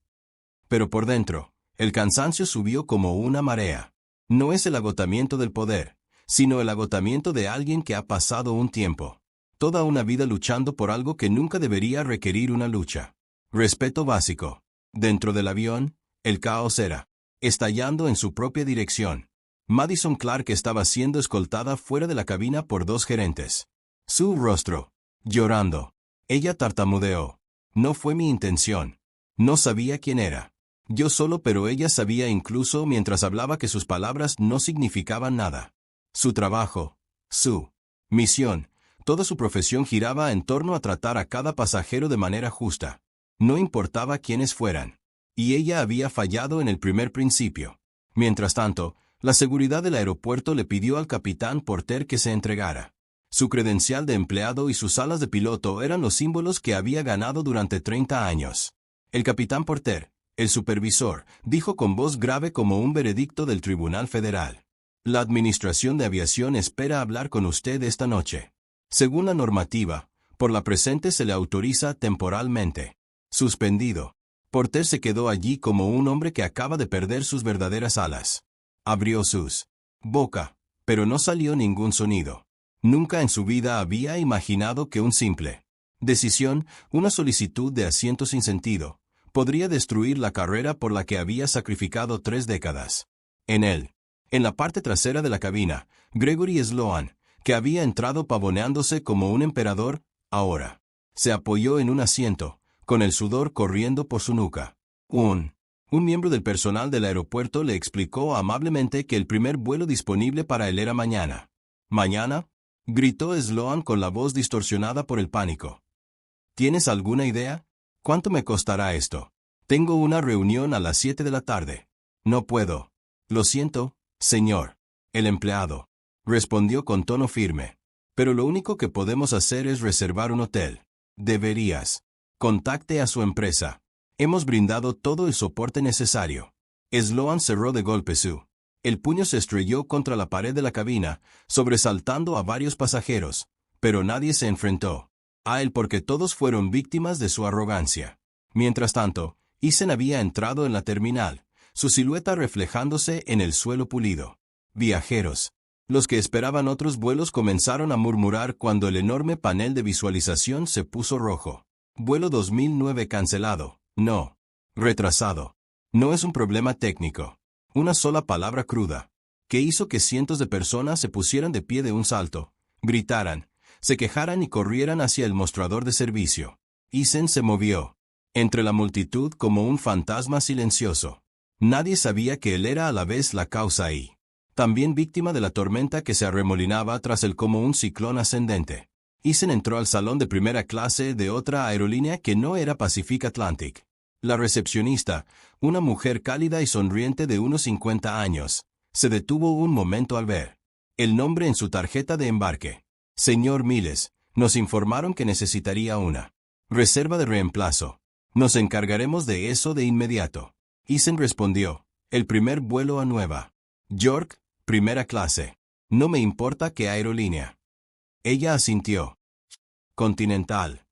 Pero por dentro, el cansancio subió como una marea. No es el agotamiento del poder, sino el agotamiento de alguien que ha pasado un tiempo, toda una vida luchando por algo que nunca debería requerir una lucha. Respeto básico. Dentro del avión, el caos era estallando en su propia dirección. Madison Clark estaba siendo escoltada fuera de la cabina por 2 gerentes. Su rostro, llorando. Ella tartamudeó. No fue mi intención. No sabía quién era. Yo solo, pero ella sabía incluso mientras hablaba que sus palabras no significaban nada. Su trabajo, su misión, toda su profesión giraba en torno a tratar a cada pasajero de manera justa. No importaba quiénes fueran. Y ella había fallado en el primer principio. Mientras tanto, la seguridad del aeropuerto le pidió al capitán Porter que se entregara. Su credencial de empleado y sus alas de piloto eran los símbolos que había ganado durante 30 años. El capitán Porter, el supervisor, dijo con voz grave como un veredicto del Tribunal Federal. La Administración de Aviación espera hablar con usted esta noche. Según la normativa, por la presente se le autoriza temporalmente. Suspendido. Porter se quedó allí como un hombre que acaba de perder sus verdaderas alas. Abrió sus boca, pero no salió ningún sonido. Nunca en su vida había imaginado que un simple decisión, una solicitud de asiento sin sentido, podría destruir la carrera por la que había sacrificado 3 décadas. En la parte trasera de la cabina, Gregory Sloan, que había entrado pavoneándose como un emperador, ahora se apoyó en un asiento, con el sudor corriendo por su nuca. Un miembro del personal del aeropuerto le explicó amablemente que el primer vuelo disponible para él era mañana. ¿Mañana?, gritó Sloan con la voz distorsionada por el pánico. ¿Tienes alguna idea? ¿Cuánto me costará esto? Tengo una reunión a las 7 de la tarde. No puedo. Lo siento, señor. El empleado respondió con tono firme. Pero lo único que podemos hacer es reservar un hotel. Deberías. Contacte a su empresa. Hemos brindado todo el soporte necesario. Sloan cerró de golpe su. El puño se estrelló contra la pared de la cabina, sobresaltando a varios pasajeros, pero nadie se enfrentó a él porque todos fueron víctimas de su arrogancia. Mientras tanto, Eason había entrado en la terminal, su silueta reflejándose en el suelo pulido. Viajeros. Los que esperaban otros vuelos comenzaron a murmurar cuando el enorme panel de visualización se puso rojo. Vuelo 2009 cancelado. No. Retrasado. No es un problema técnico. Una sola palabra cruda, que hizo que cientos de personas se pusieran de pie de un salto, gritaran, se quejaran y corrieran hacia el mostrador de servicio. Eason se movió entre la multitud como un fantasma silencioso. Nadie sabía que él era a la vez la causa y también víctima de la tormenta que se arremolinaba tras él como un ciclón ascendente. Eason entró al salón de primera clase de otra aerolínea que no era Pacific Atlantic. La recepcionista, una mujer cálida y sonriente de unos 50 años, se detuvo un momento al ver el nombre en su tarjeta de embarque. Señor Miles, nos informaron que necesitaría una reserva de reemplazo. Nos encargaremos de eso de inmediato. Eason respondió, el primer vuelo a Nueva York, primera clase. No me importa qué aerolínea. Ella asintió. Continental.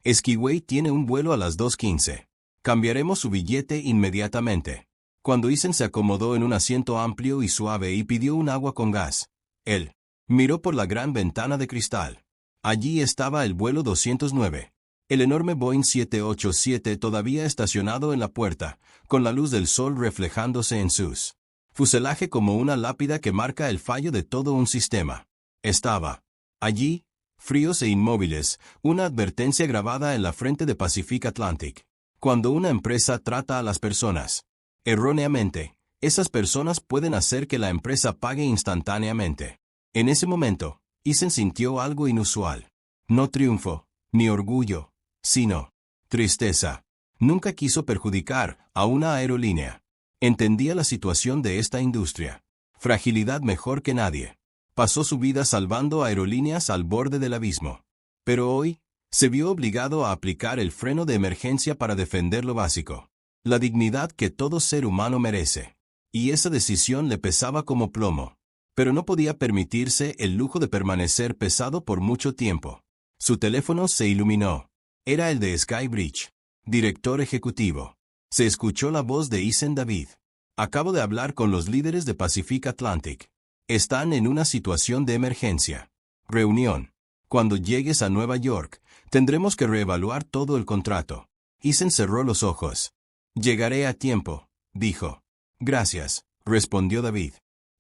Skyway tiene un vuelo a las 2:15. Cambiaremos su billete inmediatamente. Cuando Eason se acomodó en un asiento amplio y suave y pidió un agua con gas, él miró por la gran ventana de cristal. Allí estaba el vuelo 209. El enorme Boeing 787 todavía estacionado en la puerta, con la luz del sol reflejándose en sus fuselaje como una lápida que marca el fallo de todo un sistema. Estaba allí, fríos e inmóviles, una advertencia grabada en la frente de Pacific Atlantic. Cuando una empresa trata a las personas erróneamente, esas personas pueden hacer que la empresa pague instantáneamente. En ese momento, Eason sintió algo inusual. No triunfo, ni orgullo, sino tristeza. Nunca quiso perjudicar a una aerolínea. Entendía la situación de esta industria. Fragilidad mejor que nadie. Pasó su vida salvando aerolíneas al borde del abismo. Pero hoy, se vio obligado a aplicar el freno de emergencia para defender lo básico. La dignidad que todo ser humano merece. Y esa decisión le pesaba como plomo. Pero no podía permitirse el lujo de permanecer pesado por mucho tiempo. Su teléfono se iluminó. Era el de Skybridge, director ejecutivo. Se escuchó la voz de Eason David. Acabo de hablar con los líderes de Pacific Atlantic. Están en una situación de emergencia. Reunión. Cuando llegues a Nueva York, tendremos que reevaluar todo el contrato. Eason cerró los ojos. Llegaré a tiempo, dijo. Gracias, respondió David.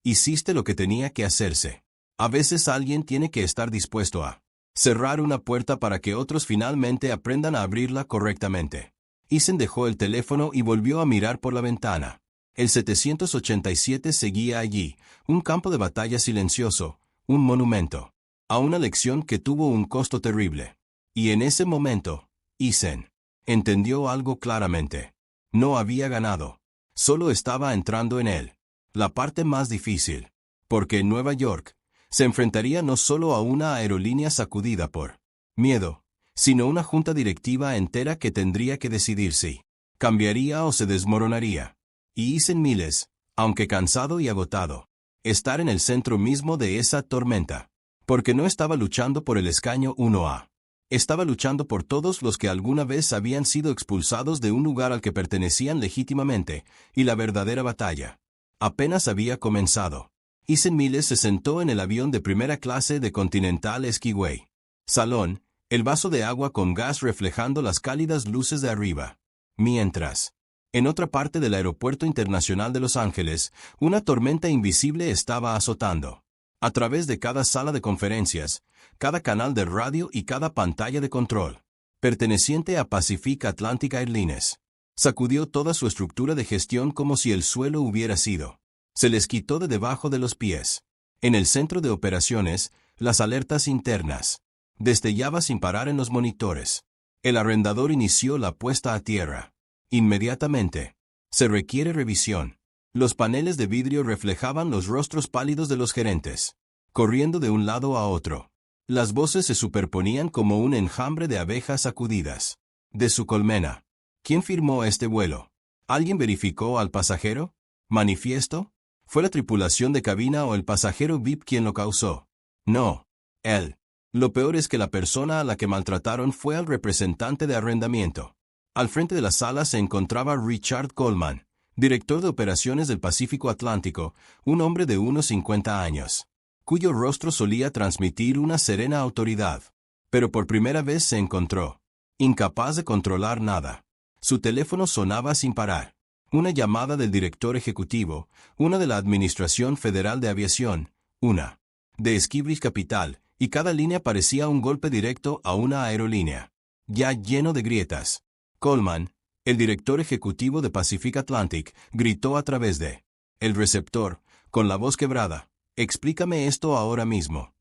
Hiciste lo que tenía que hacerse. A veces alguien tiene que estar dispuesto a cerrar una puerta para que otros finalmente aprendan a abrirla correctamente. Eason dejó el teléfono y volvió a mirar por la ventana. El 787 seguía allí, un campo de batalla silencioso, un monumento a una lección que tuvo un costo terrible. Y en ese momento, Eason entendió algo claramente. No había ganado. Solo estaba entrando en él. La parte más difícil. Porque en Nueva York, se enfrentaría no solo a una aerolínea sacudida por miedo, sino una junta directiva entera que tendría que decidir si cambiaría o se desmoronaría. Y Eason Miles, aunque cansado y agotado, estar en el centro mismo de esa tormenta. Porque no estaba luchando por el escaño 1A. Estaba luchando por todos los que alguna vez habían sido expulsados de un lugar al que pertenecían legítimamente, y la verdadera batalla apenas había comenzado. Eason Miles se sentó en el avión de primera clase de Continental Skyway. Salón, el vaso de agua con gas reflejando las cálidas luces de arriba. Mientras, en otra parte del Aeropuerto Internacional de Los Ángeles, una tormenta invisible estaba azotando. A través de cada sala de conferencias, cada canal de radio y cada pantalla de control, perteneciente a Pacific Atlantic Airlines, sacudió toda su estructura de gestión como si el suelo hubiera sido. Se les quitó de debajo de los pies. En el centro de operaciones, las alertas internas destellaba sin parar en los monitores. El arrendador inició la puesta a tierra. Inmediatamente. Se requiere revisión. Los paneles de vidrio reflejaban los rostros pálidos de los gerentes, corriendo de un lado a otro. Las voces se superponían como un enjambre de abejas sacudidas. De su colmena. ¿Quién firmó este vuelo? ¿Alguien verificó al pasajero? ¿Manifiesto? ¿Fue la tripulación de cabina o el pasajero VIP quien lo causó? No. Él. Lo peor es que la persona a la que maltrataron fue al representante de arrendamiento. Al frente de la sala se encontraba Richard Coleman, director de operaciones del Pacífico Atlántico, un hombre de unos 50 años, cuyo rostro solía transmitir una serena autoridad. Pero por primera vez se encontró incapaz de controlar nada. Su teléfono sonaba sin parar. Una llamada del director ejecutivo, una de la Administración Federal de Aviación, una de Skibridge Capital, y cada línea parecía un golpe directo a una aerolínea, ya lleno de grietas. Coleman, el director ejecutivo de Pacific Atlantic, gritó a través de el receptor, con la voz quebrada: «Explícame esto ahora mismo».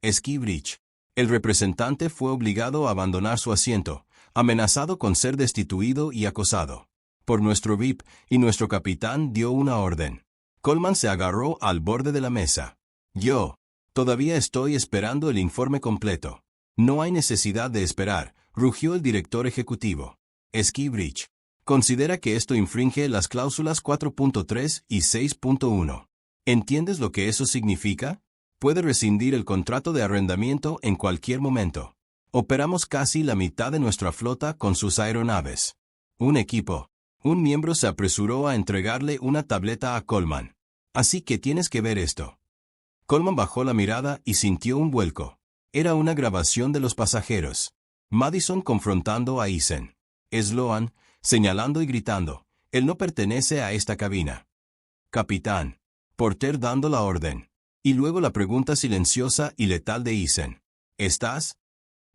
Skibridge. El representante fue obligado a abandonar su asiento, amenazado con ser destituido y acosado por nuestro VIP, y nuestro capitán dio una orden. Coleman se agarró al borde de la mesa. «Yo todavía estoy esperando el informe completo». «No hay necesidad de esperar», rugió el director ejecutivo. Skibridge. «Considera que esto infringe las cláusulas 4.3 y 6.1. ¿Entiendes lo que eso significa? Puede rescindir el contrato de arrendamiento en cualquier momento. Operamos casi la mitad de nuestra flota con sus aeronaves». Un miembro se apresuró a entregarle una tableta a Coleman. «Así que tienes que ver esto». Coleman bajó la mirada y sintió un vuelco. Era una grabación de los pasajeros. Madison confrontando a Eason. Sloan, señalando y gritando: «Él no pertenece a esta cabina». «Capitán». Porter dando la orden. Y luego la pregunta silenciosa y letal de Eason: «¿Estás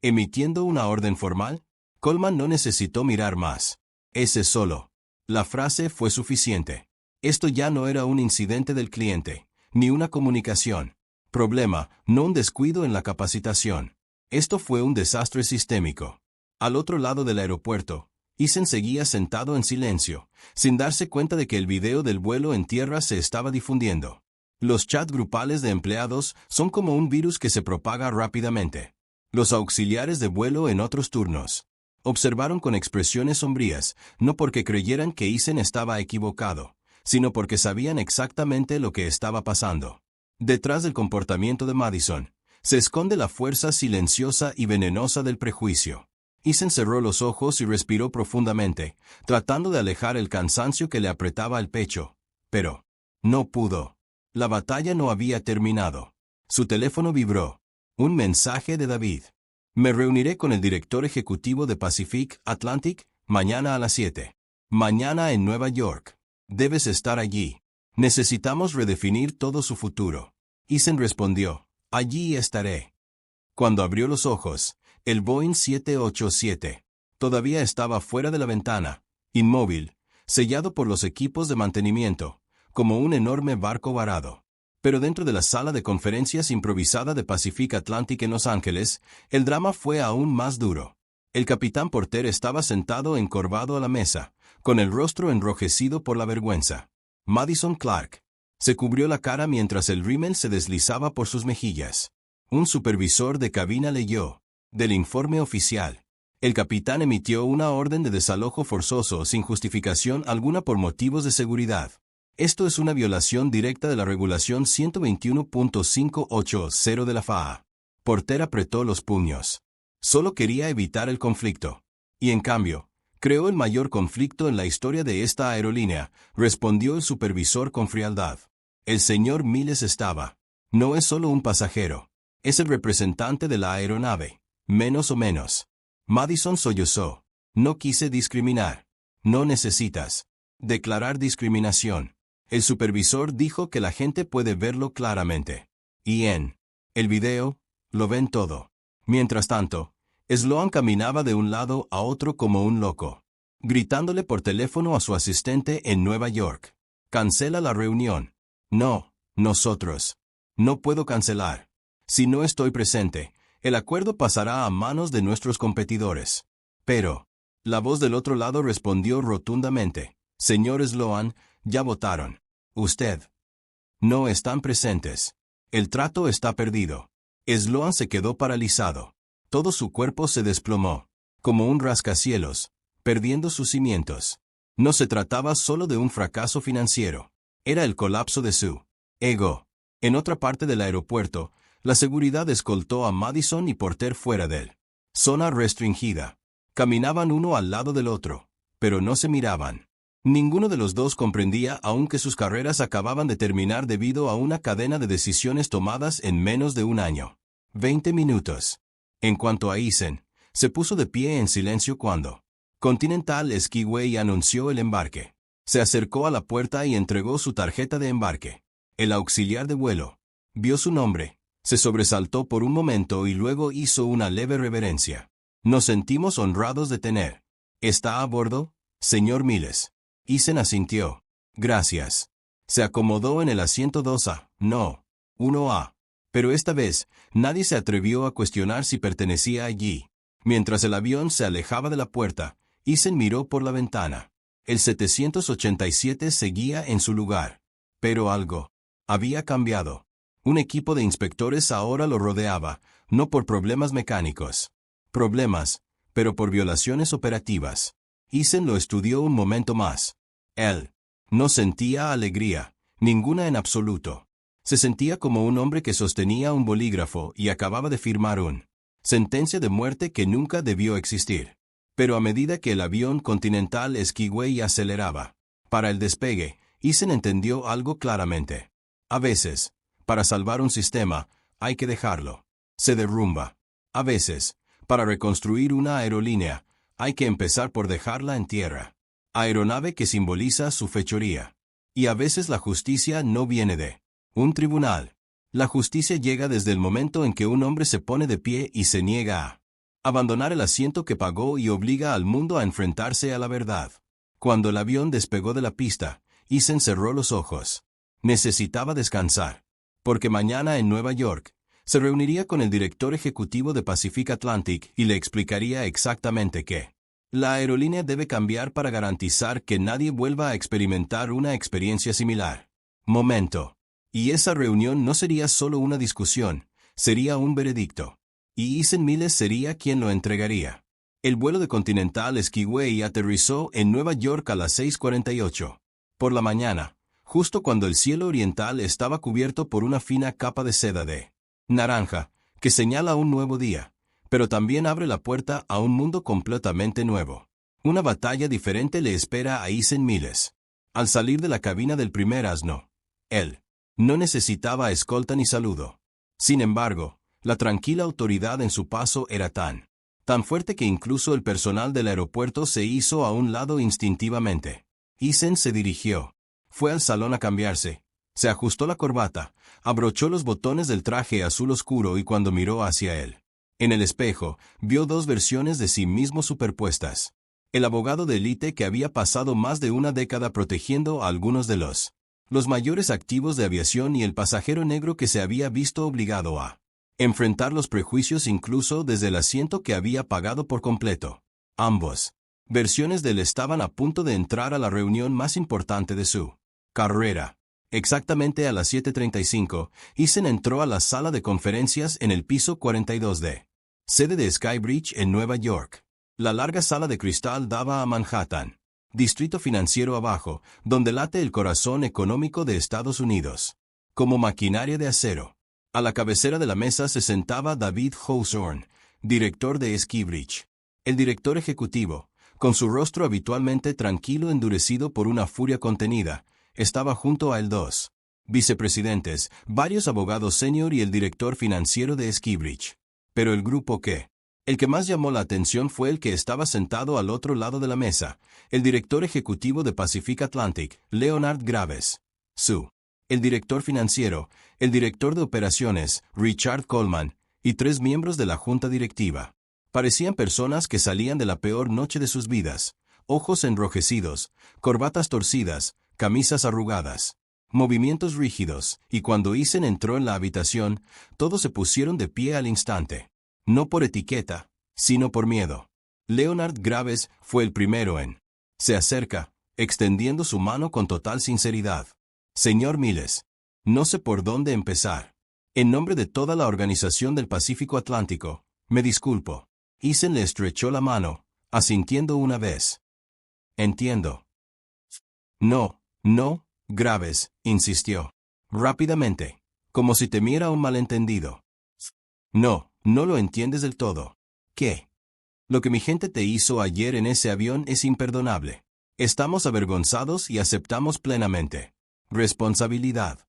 emitiendo una orden formal?» Coleman no necesitó mirar más. Ese solo. La frase fue suficiente. Esto ya no era un incidente del cliente, ni una comunicación problema, no un descuido en la capacitación. Esto fue un desastre sistémico. Al otro lado del aeropuerto, Eason seguía sentado en silencio, sin darse cuenta de que el video del vuelo en tierra se estaba difundiendo. Los chats grupales de empleados son como un virus que se propaga rápidamente. Los auxiliares de vuelo en otros turnos observaron con expresiones sombrías, no porque creyeran que Eason estaba equivocado, sino porque sabían exactamente lo que estaba pasando. Detrás del comportamiento de Madison se esconde la fuerza silenciosa y venenosa del prejuicio. Eason cerró los ojos y respiró profundamente, tratando de alejar el cansancio que le apretaba el pecho. Pero no pudo. La batalla no había terminado. Su teléfono vibró. Un mensaje de David. «Me reuniré con el director ejecutivo de Pacific Atlantic mañana a las 7. Mañana en Nueva York. Debes estar allí. Necesitamos redefinir todo su futuro». Eason respondió: «Allí estaré». Cuando abrió los ojos, el Boeing 787 todavía estaba fuera de la ventana, inmóvil, sellado por los equipos de mantenimiento, como un enorme barco varado. Pero dentro de la sala de conferencias improvisada de Pacific Atlantic en Los Ángeles, el drama fue aún más duro. El capitán Porter estaba sentado encorvado a la mesa, con el rostro enrojecido por la vergüenza. Madison Clark se cubrió la cara mientras el rímel se deslizaba por sus mejillas. Un supervisor de cabina leyó del informe oficial. El capitán emitió una orden de desalojo forzoso sin justificación alguna por motivos de seguridad. Esto es una violación directa de la regulación 121.580 de la FAA. Porter apretó los puños. Solo quería evitar el conflicto. Y en cambio, creó el mayor conflicto en la historia de esta aerolínea, respondió el supervisor con frialdad. El señor Miles estaba. No es solo un pasajero. Es el representante de la aeronave. Menos o menos. Madison sollozó. No quise discriminar. No necesitas declarar discriminación. El supervisor dijo que la gente puede verlo claramente. Y en el video, lo ven todo. Mientras tanto, Sloan caminaba de un lado a otro como un loco, gritándole por teléfono a su asistente en Nueva York: «Cancela la reunión». «No, nosotros. No puedo cancelar. Si no estoy presente, el acuerdo pasará a manos de nuestros competidores». Pero la voz del otro lado respondió rotundamente: «Señor Sloan, ya votaron. Usted. No están presentes. El trato está perdido». Sloan se quedó paralizado. Todo su cuerpo se desplomó, como un rascacielos, perdiendo sus cimientos. No se trataba solo de un fracaso financiero. Era el colapso de su ego. En otra parte del aeropuerto, la seguridad escoltó a Madison y Porter fuera de él. Zona restringida. Caminaban uno al lado del otro, pero no se miraban. Ninguno de los dos comprendía aún que sus carreras acababan de terminar debido a una cadena de decisiones tomadas en menos de un año. 20 minutos. En cuanto a Eason, se puso de pie en silencio cuando Continental Skyway anunció el embarque. Se acercó a la puerta y entregó su tarjeta de embarque. El auxiliar de vuelo vio su nombre, se sobresaltó por un momento y luego hizo una leve reverencia. Nos sentimos honrados de tener. ¿Está a bordo, señor Miles? Eason asintió. Gracias. Se acomodó en el asiento 2A, no, 1A. Pero esta vez, nadie se atrevió a cuestionar si pertenecía allí. Mientras el avión se alejaba de la puerta, Eason miró por la ventana. El 787 seguía en su lugar. Pero algo había cambiado. Un equipo de inspectores ahora lo rodeaba, no por problemas mecánicos. Problemas, pero por violaciones operativas. Eason lo estudió un momento más. Él no sentía alegría, ninguna en absoluto. Se sentía como un hombre que sostenía un bolígrafo y acababa de firmar una sentencia de muerte que nunca debió existir. Pero a medida que el avión Continental Skyway aceleraba para el despegue, Eason entendió algo claramente. A veces, para salvar un sistema, hay que dejarlo. Se derrumba. A veces, para reconstruir una aerolínea, hay que empezar por dejarla en tierra. Aeronave que simboliza su fechoría. Y a veces la justicia no viene de un tribunal. La justicia llega desde el momento en que un hombre se pone de pie y se niega a abandonar el asiento que pagó y obliga al mundo a enfrentarse a la verdad. Cuando el avión despegó de la pista, Eason cerró los ojos. Necesitaba descansar. Porque mañana en Nueva York, se reuniría con el director ejecutivo de Pacific Atlantic y le explicaría exactamente qué. La aerolínea debe cambiar para garantizar que nadie vuelva a experimentar una experiencia similar. Momento. Y esa reunión no sería solo una discusión, sería un veredicto. Y Eason Miles sería quien lo entregaría. El vuelo de Continental Skyway aterrizó en Nueva York a las 6:48. Por la mañana, justo cuando el cielo oriental estaba cubierto por una fina capa de seda de naranja, que señala un nuevo día, pero también abre la puerta a un mundo completamente nuevo. Una batalla diferente le espera a Eason Miles. Al salir de la cabina del primer asno, él no necesitaba escolta ni saludo. Sin embargo, la tranquila autoridad en su paso era tan fuerte que incluso el personal del aeropuerto se hizo a un lado instintivamente. Eason se dirigió. Fue al salón a cambiarse. Se ajustó la corbata, abrochó los botones del traje azul oscuro y cuando miró hacia él, en el espejo, vio dos versiones de sí mismo superpuestas. El abogado de élite que había pasado más de una década protegiendo a algunos de los mayores activos de aviación y el pasajero negro que se había visto obligado a enfrentar los prejuicios incluso desde el asiento que había pagado por completo. Ambos versiones de él estaban a punto de entrar a la reunión más importante de su carrera. Exactamente a las 7:35, Eason entró a la sala de conferencias en el piso 42 de sede de Skybridge en Nueva York. La larga sala de cristal daba a Manhattan, distrito financiero abajo, donde late el corazón económico de Estados Unidos. Como maquinaria de acero. A la cabecera de la mesa se sentaba David Hawthorne, director de Skybridge. El director ejecutivo, con su rostro habitualmente tranquilo endurecido por una furia contenida, estaba junto a él dos vicepresidentes, varios abogados senior y el director financiero de Skybridge. Pero el que más llamó la atención fue el que estaba sentado al otro lado de la mesa, el director ejecutivo de Pacific Atlantic, Leonard Graves. El director financiero, el director de operaciones, Richard Coleman, y 3 miembros de la junta directiva. Parecían personas que salían de la peor noche de sus vidas, ojos enrojecidos, corbatas torcidas, camisas arrugadas, movimientos rígidos, y cuando Eason entró en la habitación, todos se pusieron de pie al instante. No por etiqueta, sino por miedo. Leonard Graves fue el primero en. Se acerca, extendiendo su mano con total sinceridad. Señor Miles, no sé por dónde empezar. En nombre de toda la Organización del Pacífico Atlántico, me disculpo. Eason le estrechó la mano, asintiendo una vez. Entiendo. No, no, Graves, insistió. Rápidamente, como si temiera un malentendido. No, no lo entiendes del todo. ¿Qué? Lo que mi gente te hizo ayer en ese avión es imperdonable. Estamos avergonzados y aceptamos plenamente. Responsabilidad.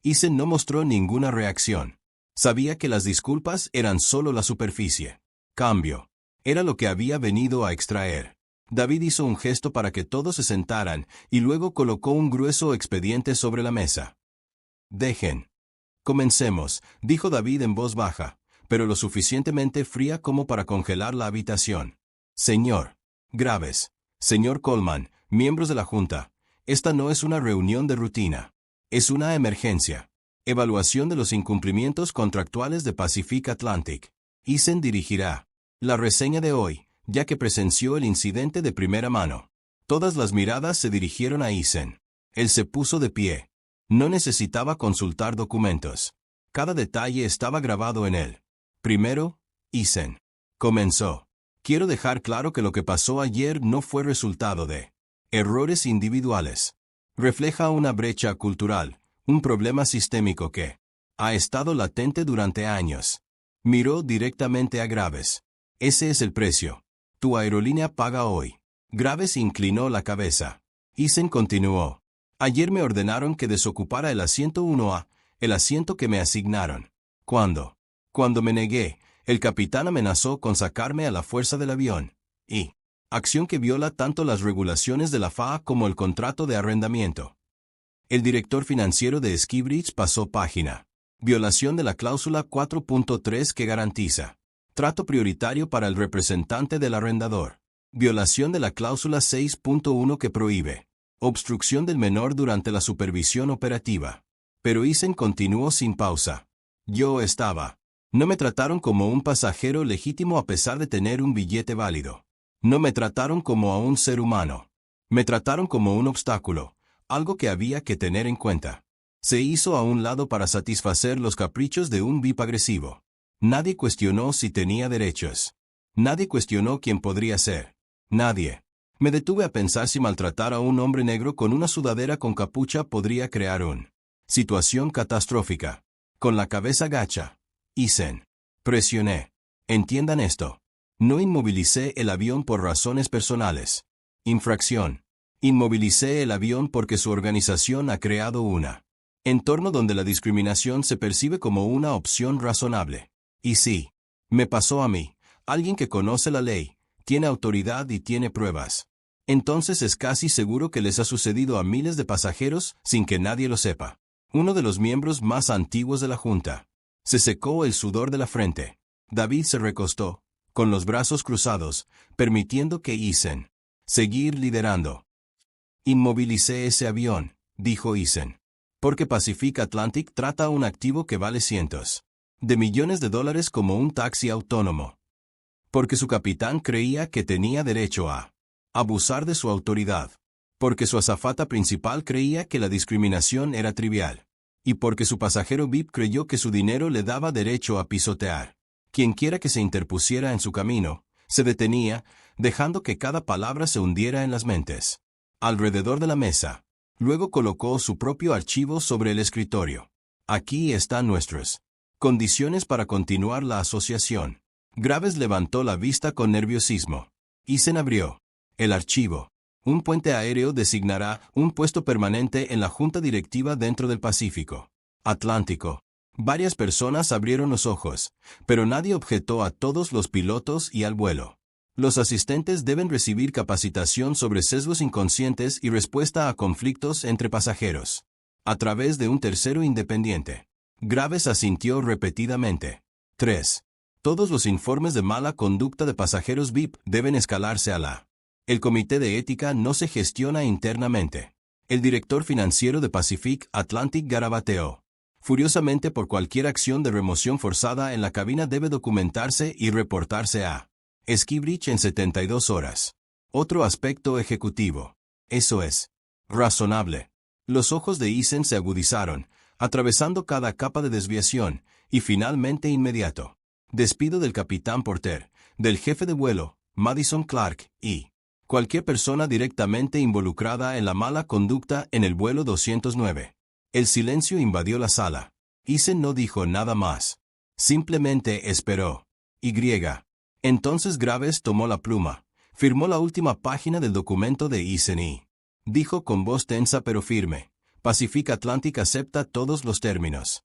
Eason no mostró ninguna reacción. Sabía que las disculpas eran solo la superficie. Cambio. Era lo que había venido a extraer. David hizo un gesto para que todos se sentaran y luego colocó un grueso expediente sobre la mesa. Dejen. Comencemos, dijo David en voz baja, pero lo suficientemente fría como para congelar la habitación. Señor Graves, señor Coleman, miembros de la Junta, esta no es una reunión de rutina. Es una emergencia. Evaluación de los incumplimientos contractuales de Pacific Atlantic. Eason dirigirá la reseña de hoy, ya que presenció el incidente de primera mano. Todas las miradas se dirigieron a Eason. Él se puso de pie. No necesitaba consultar documentos. Cada detalle estaba grabado en él. Primero, Eason comenzó. Quiero dejar claro que lo que pasó ayer no fue resultado de errores individuales. Refleja una brecha cultural, un problema sistémico que ha estado latente durante años. Miró directamente a Graves. Ese es el precio. Tu aerolínea paga hoy. Graves inclinó la cabeza. Eason continuó. Ayer me ordenaron que desocupara el asiento 1A, el asiento que me asignaron. ¿Cuándo? Cuando me negué, el capitán amenazó con sacarme a la fuerza del avión. Y acción que viola tanto las regulaciones de la FAA como el contrato de arrendamiento. El director financiero de Skibridge pasó página. Violación de la cláusula 4.3 que garantiza trato prioritario para el representante del arrendador. Violación de la cláusula 6.1 que prohíbe obstrucción del menor durante la supervisión operativa. Pero Eason continuó sin pausa. Yo estaba. No me trataron como un pasajero legítimo a pesar de tener un billete válido. No me trataron como a un ser humano. Me trataron como un obstáculo, algo que había que tener en cuenta. Se hizo a un lado para satisfacer los caprichos de un VIP agresivo. Nadie cuestionó si tenía derechos. Nadie cuestionó quién podría ser. Nadie. Me detuve a pensar si maltratar a un hombre negro con una sudadera con capucha podría crear una situación catastrófica. Con la cabeza gacha. Eason. Presioné. Entiendan esto. No inmovilicé el avión por razones personales. Infracción. Inmovilicé el avión porque su organización ha creado una entorno donde la discriminación se percibe como una opción razonable. Y sí, me pasó a mí, alguien que conoce la ley, tiene autoridad y tiene pruebas. Entonces es casi seguro que les ha sucedido a miles de pasajeros sin que nadie lo sepa. Uno de los miembros más antiguos de la Junta. Se secó el sudor de la frente. David se recostó, con los brazos cruzados, permitiendo que Eason seguir liderando. Inmovilicé ese avión, dijo Eason. Porque Pacific Atlantic trata un activo que vale cientos de millones de dólares como un taxi autónomo. Porque su capitán creía que tenía derecho a abusar de su autoridad. Porque su azafata principal creía que la discriminación era trivial. Y porque su pasajero VIP creyó que su dinero le daba derecho a pisotear. Quienquiera que se interpusiera en su camino, se detenía, dejando que cada palabra se hundiera en las mentes. Alrededor de la mesa. Luego colocó su propio archivo sobre el escritorio. Aquí están nuestras condiciones para continuar la asociación. Graves levantó la vista con nerviosismo. Eason abrió el archivo. Un puente aéreo designará un puesto permanente en la Junta Directiva dentro del Pacífico Atlántico. Varias personas abrieron los ojos, pero nadie objetó a todos los pilotos y al vuelo. Los asistentes deben recibir capacitación sobre sesgos inconscientes y respuesta a conflictos entre pasajeros. A través de un tercero independiente. Graves asintió repetidamente. 3. Todos los informes de mala conducta de pasajeros VIP deben escalarse a la. El comité de ética no se gestiona internamente. El director financiero de Pacific Atlantic garabateó. Furiosamente por cualquier acción de remoción forzada en la cabina debe documentarse y reportarse a Skibridge en 72 horas. Otro aspecto ejecutivo. Eso es razonable. Los ojos de Eason se agudizaron, atravesando cada capa de desviación, y finalmente inmediato. Despido del capitán Porter, del jefe de vuelo, Madison Clark, y cualquier persona directamente involucrada en la mala conducta en el vuelo 209. El silencio invadió la sala. Eason no dijo nada más. Simplemente esperó. Y. Entonces Graves tomó la pluma, firmó la última página del documento de Eason y dijo con voz tensa pero firme: Pacific Atlantic acepta todos los términos.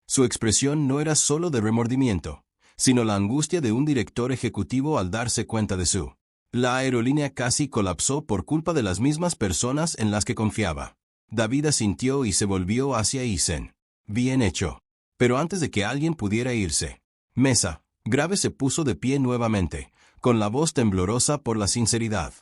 Su expresión no era solo de remordimiento, sino la angustia de un director ejecutivo al darse cuenta de su. La aerolínea casi colapsó por culpa de las mismas personas en las que confiaba. David asintió y se volvió hacia Eason. Bien hecho. Pero antes de que alguien pudiera irse, Mesa, Graves se puso de pie nuevamente, con la voz temblorosa por la sinceridad.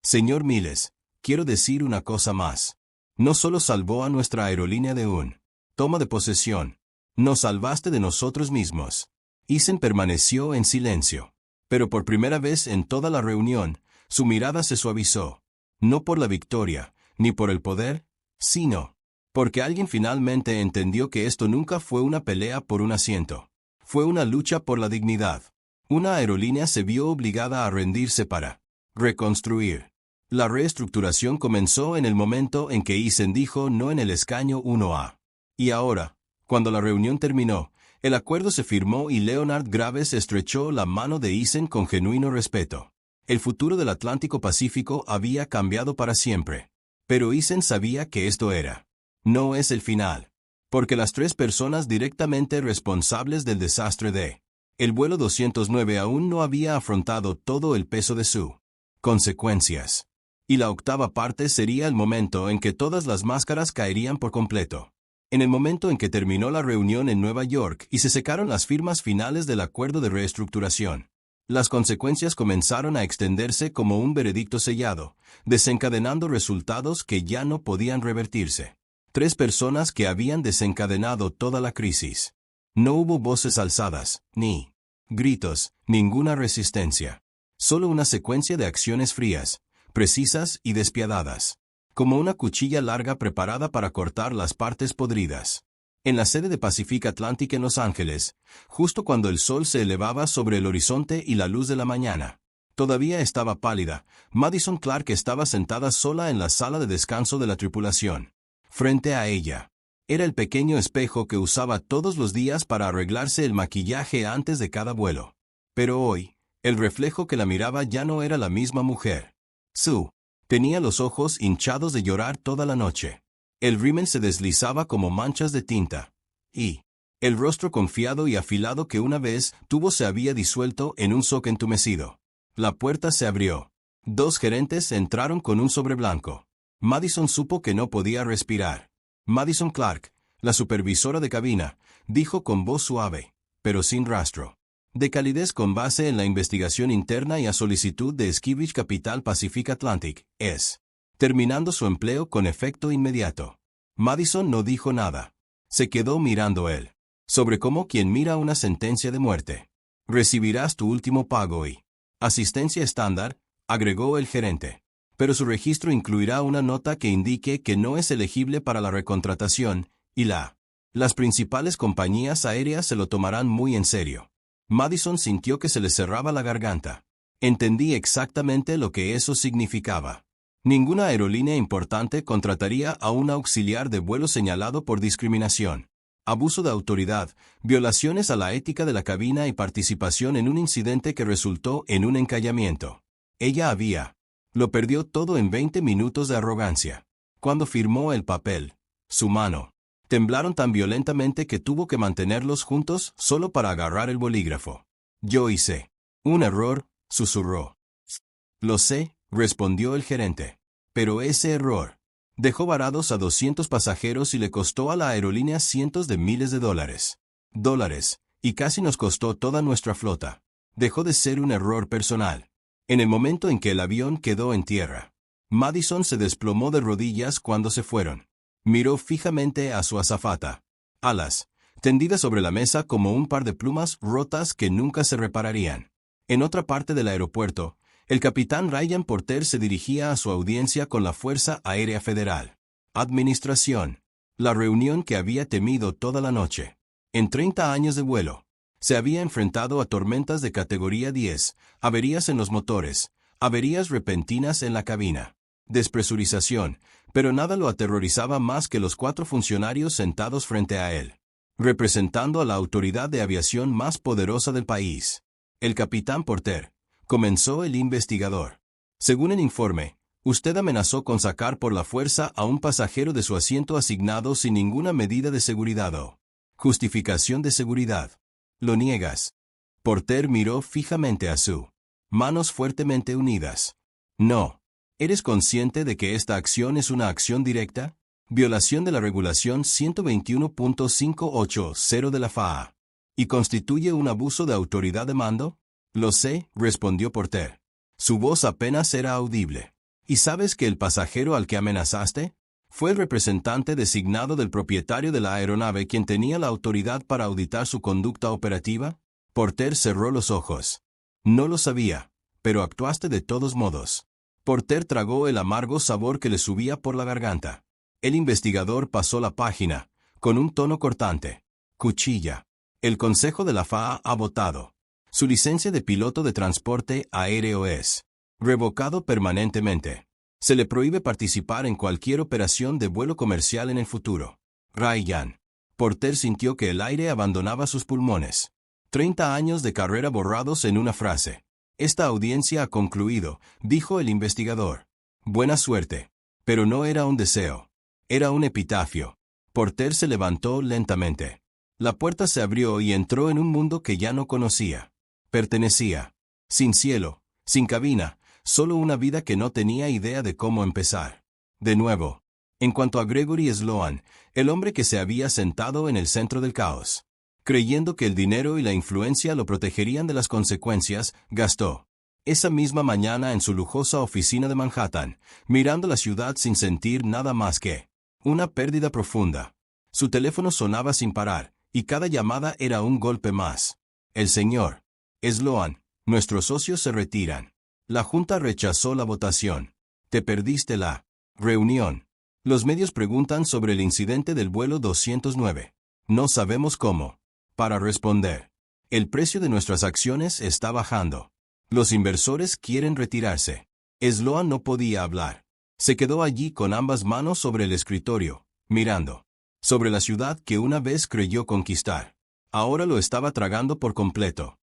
Señor Miles, quiero decir una cosa más. No solo salvó a nuestra aerolínea de un toma de posesión, nos salvaste de nosotros mismos. Eason permaneció en silencio. Pero por primera vez en toda la reunión, su mirada se suavizó. No por la victoria, ni por el poder, sino porque alguien finalmente entendió que esto nunca fue una pelea por un asiento. Fue una lucha por la dignidad. Una aerolínea se vio obligada a rendirse para reconstruir. La reestructuración comenzó en el momento en que Eason dijo no en el escaño 1A. Y ahora, cuando la reunión terminó, el acuerdo se firmó y Leonard Graves estrechó la mano de Eason con genuino respeto. El futuro del Atlántico Pacífico había cambiado para siempre. Pero Eason sabía que esto no es el final. Porque las tres personas directamente responsables del desastre de el vuelo 209 aún no había afrontado todo el peso de sus consecuencias. Y la octava parte sería el momento en que todas las máscaras caerían por completo. En el momento en que terminó la reunión en Nueva York y se secaron las firmas finales del acuerdo de reestructuración, las consecuencias comenzaron a extenderse como un veredicto sellado, desencadenando resultados que ya no podían revertirse. Tres personas que habían desencadenado toda la crisis. No hubo voces alzadas, ni gritos, ninguna resistencia. Solo una secuencia de acciones frías, precisas y despiadadas. Como una cuchilla larga preparada para cortar las partes podridas. En la sede de Pacific Atlantic en Los Ángeles, justo cuando el sol se elevaba sobre el horizonte y la luz de la mañana todavía estaba pálida, Madison Clark estaba sentada sola en la sala de descanso de la tripulación. Frente a ella, era el pequeño espejo que usaba todos los días para arreglarse el maquillaje antes de cada vuelo. Pero hoy, el reflejo que la miraba ya no era la misma mujer. Sue tenía los ojos hinchados de llorar toda la noche. El rímel se deslizaba como manchas de tinta. Y el rostro confiado y afilado que una vez tuvo se había disuelto en un soque entumecido. La puerta se abrió. Dos gerentes entraron con un sobre blanco. Madison supo que no podía respirar. Madison Clark, la supervisora de cabina, dijo con voz suave, pero sin rastro de calidez con base en la investigación interna y a solicitud de Skivich Capital Pacific Atlantic, terminando su empleo con efecto inmediato. Madison no dijo nada. Se quedó mirando él. Sobre cómo quien mira una sentencia de muerte. Recibirás tu último pago y asistencia estándar, agregó el gerente. Pero su registro incluirá una nota que indique que no es elegible para la recontratación, y las principales compañías aéreas se lo tomarán muy en serio. Madison sintió que se le cerraba la garganta. Entendí exactamente lo que eso significaba. Ninguna aerolínea importante contrataría a un auxiliar de vuelo señalado por discriminación, abuso de autoridad, violaciones a la ética de la cabina y participación en un incidente que resultó en un encallamiento. Ella lo perdió todo en 20 minutos de arrogancia. Cuando firmó el papel, su mano temblaron tan violentamente que tuvo que mantenerlos juntos solo para agarrar el bolígrafo. Yo hice un error, susurró. Lo sé, respondió el gerente. Pero ese error dejó varados a 200 pasajeros y le costó a la aerolínea cientos de miles de dólares. Y casi nos costó toda nuestra flota. Dejó de ser un error personal. En el momento en que el avión quedó en tierra, Madison se desplomó de rodillas cuando se fueron. Miró fijamente a su azafata. Alas, tendidas sobre la mesa como un par de plumas rotas que nunca se repararían. En otra parte del aeropuerto, el capitán Ryan Porter se dirigía a su audiencia con la Fuerza Aérea Federal. Administración. La reunión que había temido toda la noche. En 30 años de vuelo, se había enfrentado a tormentas de categoría 10, averías en los motores, averías repentinas en la cabina, despresurización, pero nada lo aterrorizaba más que los 4 funcionarios sentados frente a él, representando a la autoridad de aviación más poderosa del país. El capitán Porter, comenzó el investigador. Según el informe, usted amenazó con sacar por la fuerza a un pasajero de su asiento asignado sin ninguna medida de seguridad o justificación de seguridad. ¿Lo niegas? Porter miró fijamente a Sue. Manos fuertemente unidas. No. ¿Eres consciente de que esta acción es una acción directa? Violación de la regulación 121.580 de la FAA. ¿Y constituye un abuso de autoridad de mando? Lo sé, respondió Porter. Su voz apenas era audible. ¿Y sabes que el pasajero al que amenazaste? Fue el representante designado del propietario de la aeronave quien tenía la autoridad para auditar su conducta operativa. Porter cerró los ojos. No lo sabía, pero actuaste de todos modos. Porter tragó el amargo sabor que le subía por la garganta. El investigador pasó la página, con un tono cortante. Cuchilla. El Consejo de la FAA ha votado. Su licencia de piloto de transporte aéreo es revocado permanentemente. Se le prohíbe participar en cualquier operación de vuelo comercial en el futuro. Ryan. Porter sintió que el aire abandonaba sus pulmones. 30 años de carrera borrados en una frase. Esta audiencia ha concluido, dijo el investigador. Buena suerte. Pero no era un deseo. Era un epitafio. Porter se levantó lentamente. La puerta se abrió y entró en un mundo que ya no conocía. Pertenecía. Sin cielo, sin cabina, solo una vida que no tenía idea de cómo empezar. De nuevo. En cuanto a Gregory Sloan, el hombre que se había sentado en el centro del caos, creyendo que el dinero y la influencia lo protegerían de las consecuencias, gastó. Esa misma mañana en su lujosa oficina de Manhattan, mirando la ciudad sin sentir nada más que una pérdida profunda. Su teléfono sonaba sin parar, y cada llamada era un golpe más. El señor Sloan, nuestros socios se retiran. La Junta rechazó la votación. Te perdiste la reunión. Los medios preguntan sobre el incidente del vuelo 209. No sabemos cómo. Para responder. El precio de nuestras acciones está bajando. Los inversores quieren retirarse. Sloan no podía hablar. Se quedó allí con ambas manos sobre el escritorio, mirando. Sobre la ciudad que una vez creyó conquistar. Ahora lo estaba tragando por completo.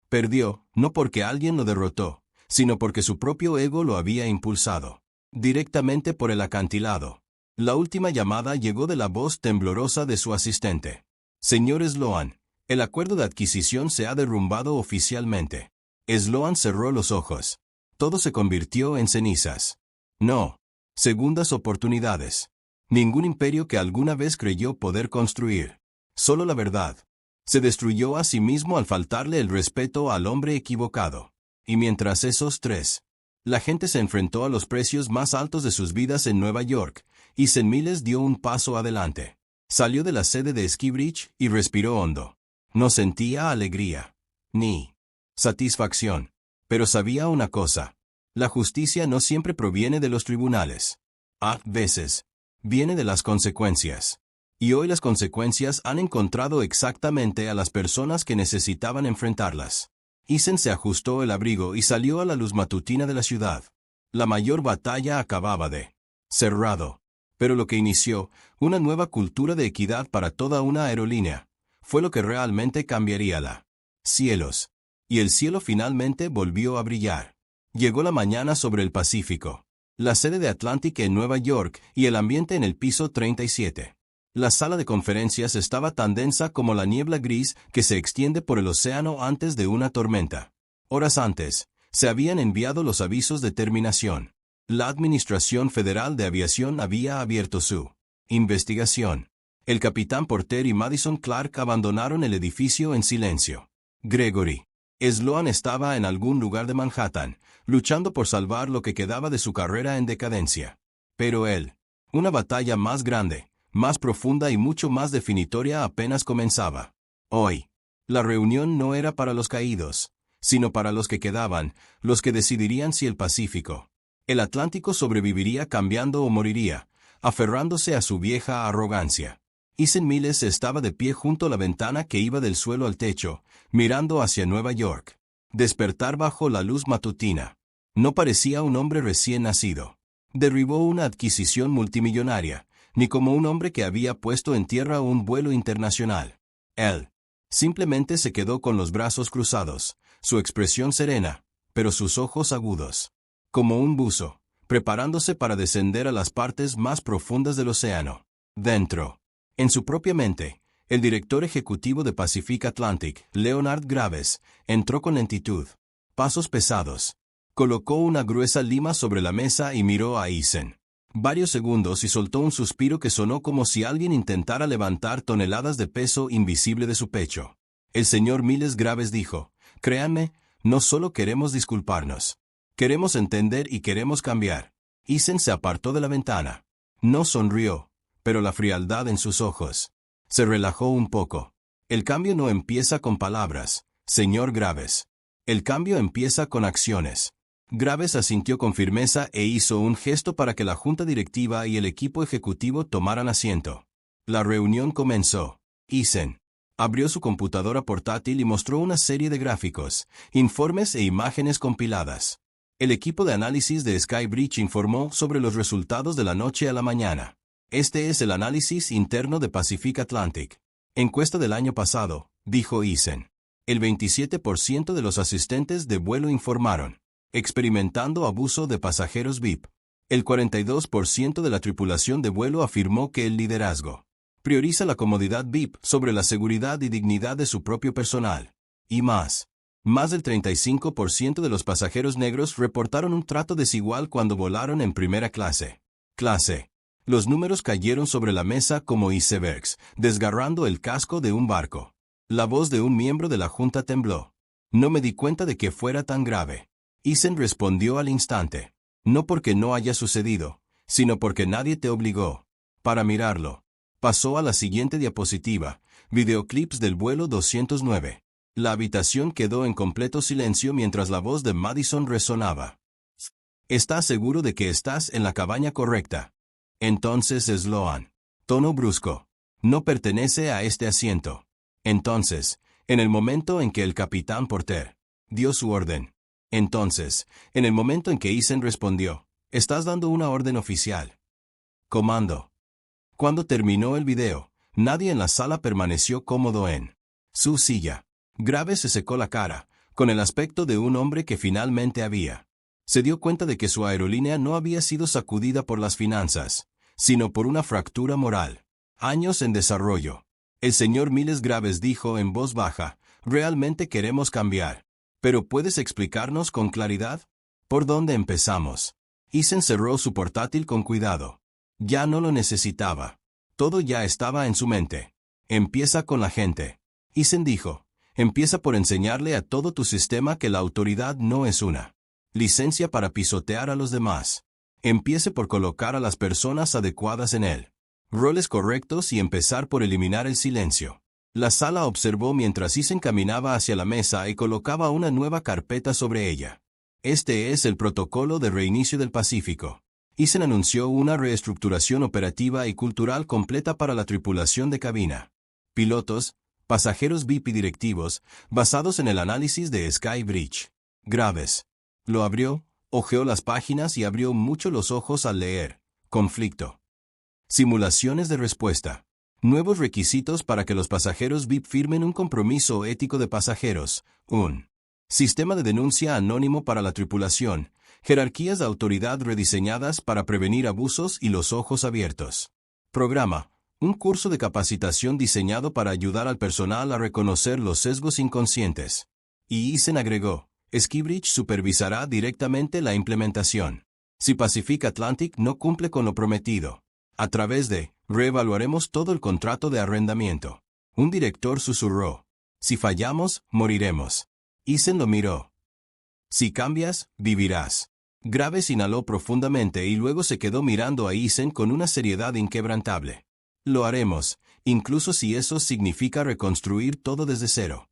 Perdió, no porque alguien lo derrotó, sino porque su propio ego lo había impulsado. Directamente por el acantilado. La última llamada llegó de la voz temblorosa de su asistente. Señor Sloan, el acuerdo de adquisición se ha derrumbado oficialmente. Sloan cerró los ojos. Todo se convirtió en cenizas. No. Segundas oportunidades. Ningún imperio que alguna vez creyó poder construir. Solo la verdad. Se destruyó a sí mismo al faltarle el respeto al hombre equivocado. Y mientras esos 3, la gente se enfrentó a los precios más altos de sus vidas en Nueva York, y St. Miles dio un paso adelante. Salió de la sede de Skybridge y respiró hondo. No sentía alegría, ni satisfacción. Pero sabía una cosa. La justicia no siempre proviene de los tribunales. A veces, viene de las consecuencias. Y hoy las consecuencias han encontrado exactamente a las personas que necesitaban enfrentarlas. Eason se ajustó el abrigo y salió a la luz matutina de la ciudad. La mayor batalla acababa de cerrado. Pero lo que inició, una nueva cultura de equidad para toda una aerolínea, fue lo que realmente cambiaría la cielos. Y el cielo finalmente volvió a brillar. Llegó la mañana sobre el Pacífico. La sede de Atlantic en Nueva York y el ambiente en el piso 37. La sala de conferencias estaba tan densa como la niebla gris que se extiende por el océano antes de una tormenta. Horas antes, se habían enviado los avisos de terminación. La Administración Federal de Aviación había abierto su investigación. El capitán Porter y Madison Clark abandonaron el edificio en silencio. Gregory Sloan estaba en algún lugar de Manhattan, luchando por salvar lo que quedaba de su carrera en decadencia. Pero él, una batalla más grande, más profunda y mucho más definitoria apenas comenzaba. Hoy, la reunión no era para los caídos, sino para los que quedaban, los que decidirían si el Pacífico, el Atlántico sobreviviría cambiando o moriría, aferrándose a su vieja arrogancia. Eason Miles estaba de pie junto a la ventana que iba del suelo al techo, mirando hacia Nueva York. Despertar bajo la luz matutina. No parecía un hombre recién nacido. Derribó una adquisición multimillonaria, ni como un hombre que había puesto en tierra un vuelo internacional. Él simplemente se quedó con los brazos cruzados, su expresión serena, pero sus ojos agudos. Como un buzo, preparándose para descender a las partes más profundas del océano. Dentro. En su propia mente, el director ejecutivo de Pacific Atlantic, Leonard Graves, entró con lentitud. Pasos pesados. Colocó una gruesa lima sobre la mesa y miró a Eason. Varios segundos y soltó un suspiro que sonó como si alguien intentara levantar toneladas de peso invisible de su pecho. El señor Miles Graves dijo, «Créanme, no solo queremos disculparnos. Queremos entender y queremos cambiar». Eason se apartó de la ventana. No sonrió, pero la frialdad en sus ojos se relajó un poco. El cambio no empieza con palabras, señor Graves. El cambio empieza con acciones. Graves asintió con firmeza e hizo un gesto para que la junta directiva y el equipo ejecutivo tomaran asiento. La reunión comenzó. Eason abrió su computadora portátil y mostró una serie de gráficos, informes e imágenes compiladas. El equipo de análisis de Skybridge informó sobre los resultados de la noche a la mañana. Este es el análisis interno de Pacific Atlantic. Encuesta del año pasado, dijo Eason. El 27% de los asistentes de vuelo informaron experimentando abuso de pasajeros VIP. El 42% de la tripulación de vuelo afirmó que el liderazgo prioriza la comodidad VIP sobre la seguridad y dignidad de su propio personal. Y más del 35% de los pasajeros negros reportaron un trato desigual cuando volaron en primera clase. Los números cayeron sobre la mesa como icebergs, desgarrando el casco de un barco. La voz de un miembro de la junta tembló. No me di cuenta de que fuera tan grave. Eason respondió al instante. No porque no haya sucedido, sino porque nadie te obligó. Para mirarlo. Pasó a la siguiente diapositiva, videoclips del vuelo 209. La habitación quedó en completo silencio mientras la voz de Madison resonaba. ¿Estás seguro de que estás en la cabaña correcta? Entonces Sloan. Tono brusco. No pertenece a este asiento. Entonces, en el momento en que el capitán Porter dio su orden. Entonces, en el momento en que Eason respondió, «Estás dando una orden oficial». Comando. Cuando terminó el video, nadie en la sala permaneció cómodo en su silla. Graves se secó la cara, con el aspecto de un hombre que finalmente había. Se dio cuenta de que su aerolínea no había sido sacudida por las finanzas, sino por una fractura moral. Años en desarrollo. El señor Miles Graves dijo en voz baja, «Realmente queremos cambiar. ¿Pero puedes explicarnos con claridad? ¿Por dónde empezamos?» Eason cerró su portátil con cuidado. Ya no lo necesitaba. Todo ya estaba en su mente. Empieza con la gente. Eason dijo, empieza por enseñarle a todo tu sistema que la autoridad no es una licencia para pisotear a los demás. Empiece por colocar a las personas adecuadas en él. Roles correctos y empezar por eliminar el silencio. La sala observó mientras Eason caminaba hacia la mesa y colocaba una nueva carpeta sobre ella. Este es el protocolo de reinicio del Pacífico. Eason anunció una reestructuración operativa y cultural completa para la tripulación de cabina. Pilotos, pasajeros VIP y directivos, basados en el análisis de Skybridge. Graves. Lo abrió, hojeó las páginas y abrió mucho los ojos al leer. Conflicto. Simulaciones de respuesta. Nuevos requisitos para que los pasajeros VIP firmen un compromiso ético de pasajeros. Un sistema de denuncia anónimo para la tripulación. Jerarquías de autoridad rediseñadas para prevenir abusos y los ojos abiertos. Programa. Un curso de capacitación diseñado para ayudar al personal a reconocer los sesgos inconscientes. Y Eason agregó, Skybridge supervisará directamente la implementación. Si Pacific Atlantic no cumple con lo prometido, a través de, reevaluaremos todo el contrato de arrendamiento. Un director susurró, si fallamos, moriremos. Eason lo miró. Si cambias, vivirás. Graves inhaló profundamente y luego se quedó mirando a Eason con una seriedad inquebrantable. Lo haremos, incluso si eso significa reconstruir todo desde cero.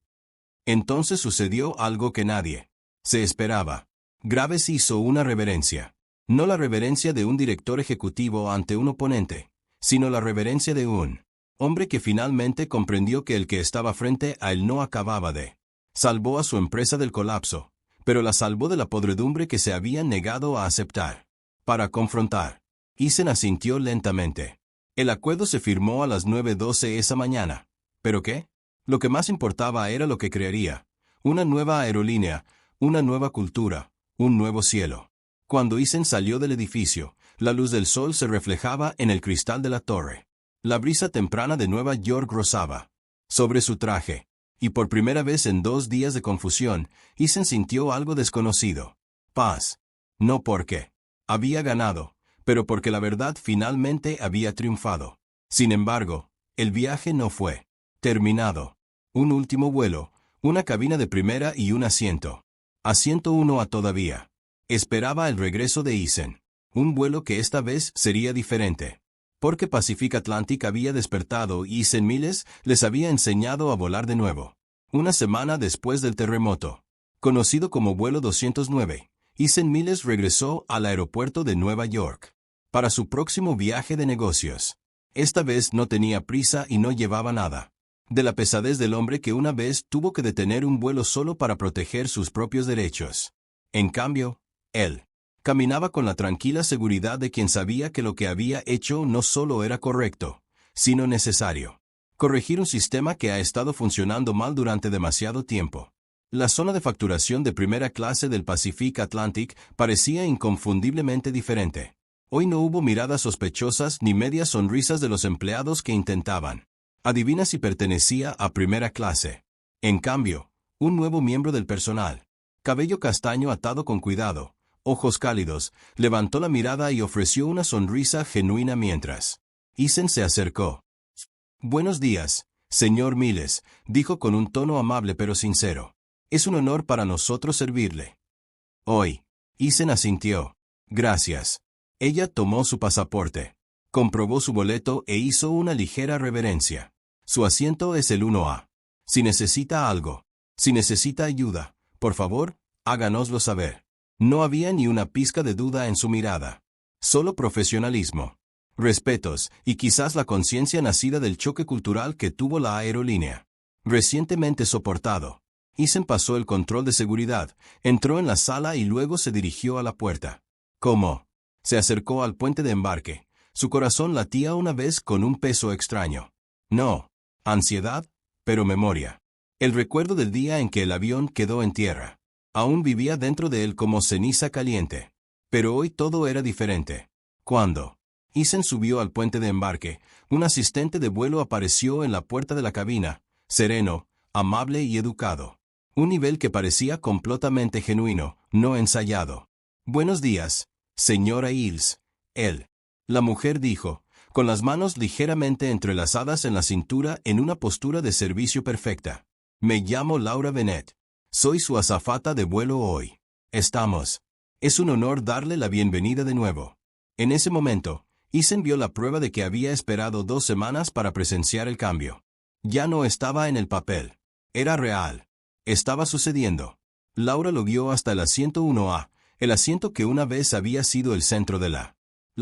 Entonces sucedió algo que nadie se esperaba. Graves hizo una reverencia. No la reverencia de un director ejecutivo ante un oponente, sino la reverencia de un hombre que finalmente comprendió que el que estaba frente a él no acababa de salvó a su empresa del colapso, pero la salvó de la podredumbre que se habían negado a aceptar. Para confrontar. Eason asintió lentamente. El acuerdo se firmó a las 9:12 esa mañana. ¿Pero qué? Lo que más importaba era lo que crearía. Una nueva aerolínea, una nueva cultura, un nuevo cielo. Cuando Eason salió del edificio, la luz del sol se reflejaba en el cristal de la torre. La brisa temprana de Nueva York rozaba sobre su traje, y por primera vez en 2 días de confusión, Eason sintió algo desconocido. Paz. No porque había ganado, pero porque la verdad finalmente había triunfado. Sin embargo, el viaje no fue terminado. Un último vuelo, una cabina de primera y un asiento. Asiento 1A todavía. Esperaba el regreso de Eason. Un vuelo que esta vez sería diferente. Porque Pacific Atlantic había despertado y Eason Miles les había enseñado a volar de nuevo. Una semana después del terremoto, conocido como vuelo 209, Eason Miles regresó al aeropuerto de Nueva York para su próximo viaje de negocios. Esta vez no tenía prisa y no llevaba nada de la pesadez del hombre que una vez tuvo que detener un vuelo solo para proteger sus propios derechos. En cambio, él caminaba con la tranquila seguridad de quien sabía que lo que había hecho no solo era correcto, sino necesario. Corregir un sistema que ha estado funcionando mal durante demasiado tiempo. La zona de facturación de primera clase del Pacific Atlantic parecía inconfundiblemente diferente. Hoy no hubo miradas sospechosas ni medias sonrisas de los empleados que intentaban adivina si pertenecía a primera clase. En cambio, un nuevo miembro del personal, cabello castaño atado con cuidado, ojos cálidos, levantó la mirada y ofreció una sonrisa genuina mientras Eason se acercó. «Buenos días, señor Miles», dijo con un tono amable pero sincero. «Es un honor para nosotros servirle». Hoy. Eason asintió. «Gracias». Ella tomó su pasaporte, comprobó su boleto e hizo una ligera reverencia. Su asiento es el 1A. Si necesita algo, si necesita ayuda, por favor, háganoslo saber. No había ni una pizca de duda en su mirada. Solo profesionalismo, respetos y quizás la conciencia nacida del choque cultural que tuvo la aerolínea recientemente soportado. Eason pasó el control de seguridad, entró en la sala y luego se dirigió a la puerta. ¿Cómo? Se acercó al puente de embarque. Su corazón latía una vez con un peso extraño. No ansiedad, pero memoria. El recuerdo del día en que el avión quedó en tierra. Aún vivía dentro de él como ceniza caliente. Pero hoy todo era diferente. Cuando Eason subió al puente de embarque, un asistente de vuelo apareció en la puerta de la cabina, sereno, amable y educado. Un nivel que parecía completamente genuino, no ensayado. «Buenos días, señora Hills». La mujer dijo, con las manos ligeramente entrelazadas en la cintura en una postura de servicio perfecta. «Me llamo Laura Bennett. Soy su azafata de vuelo hoy. Estamos. Es un honor darle la bienvenida de nuevo». En ese momento, Eason vio la prueba de que había esperado 2 semanas para presenciar el cambio. Ya no estaba en el papel. Era real. Estaba sucediendo. Laura lo guió hasta el asiento 1A, el asiento que una vez había sido el centro de la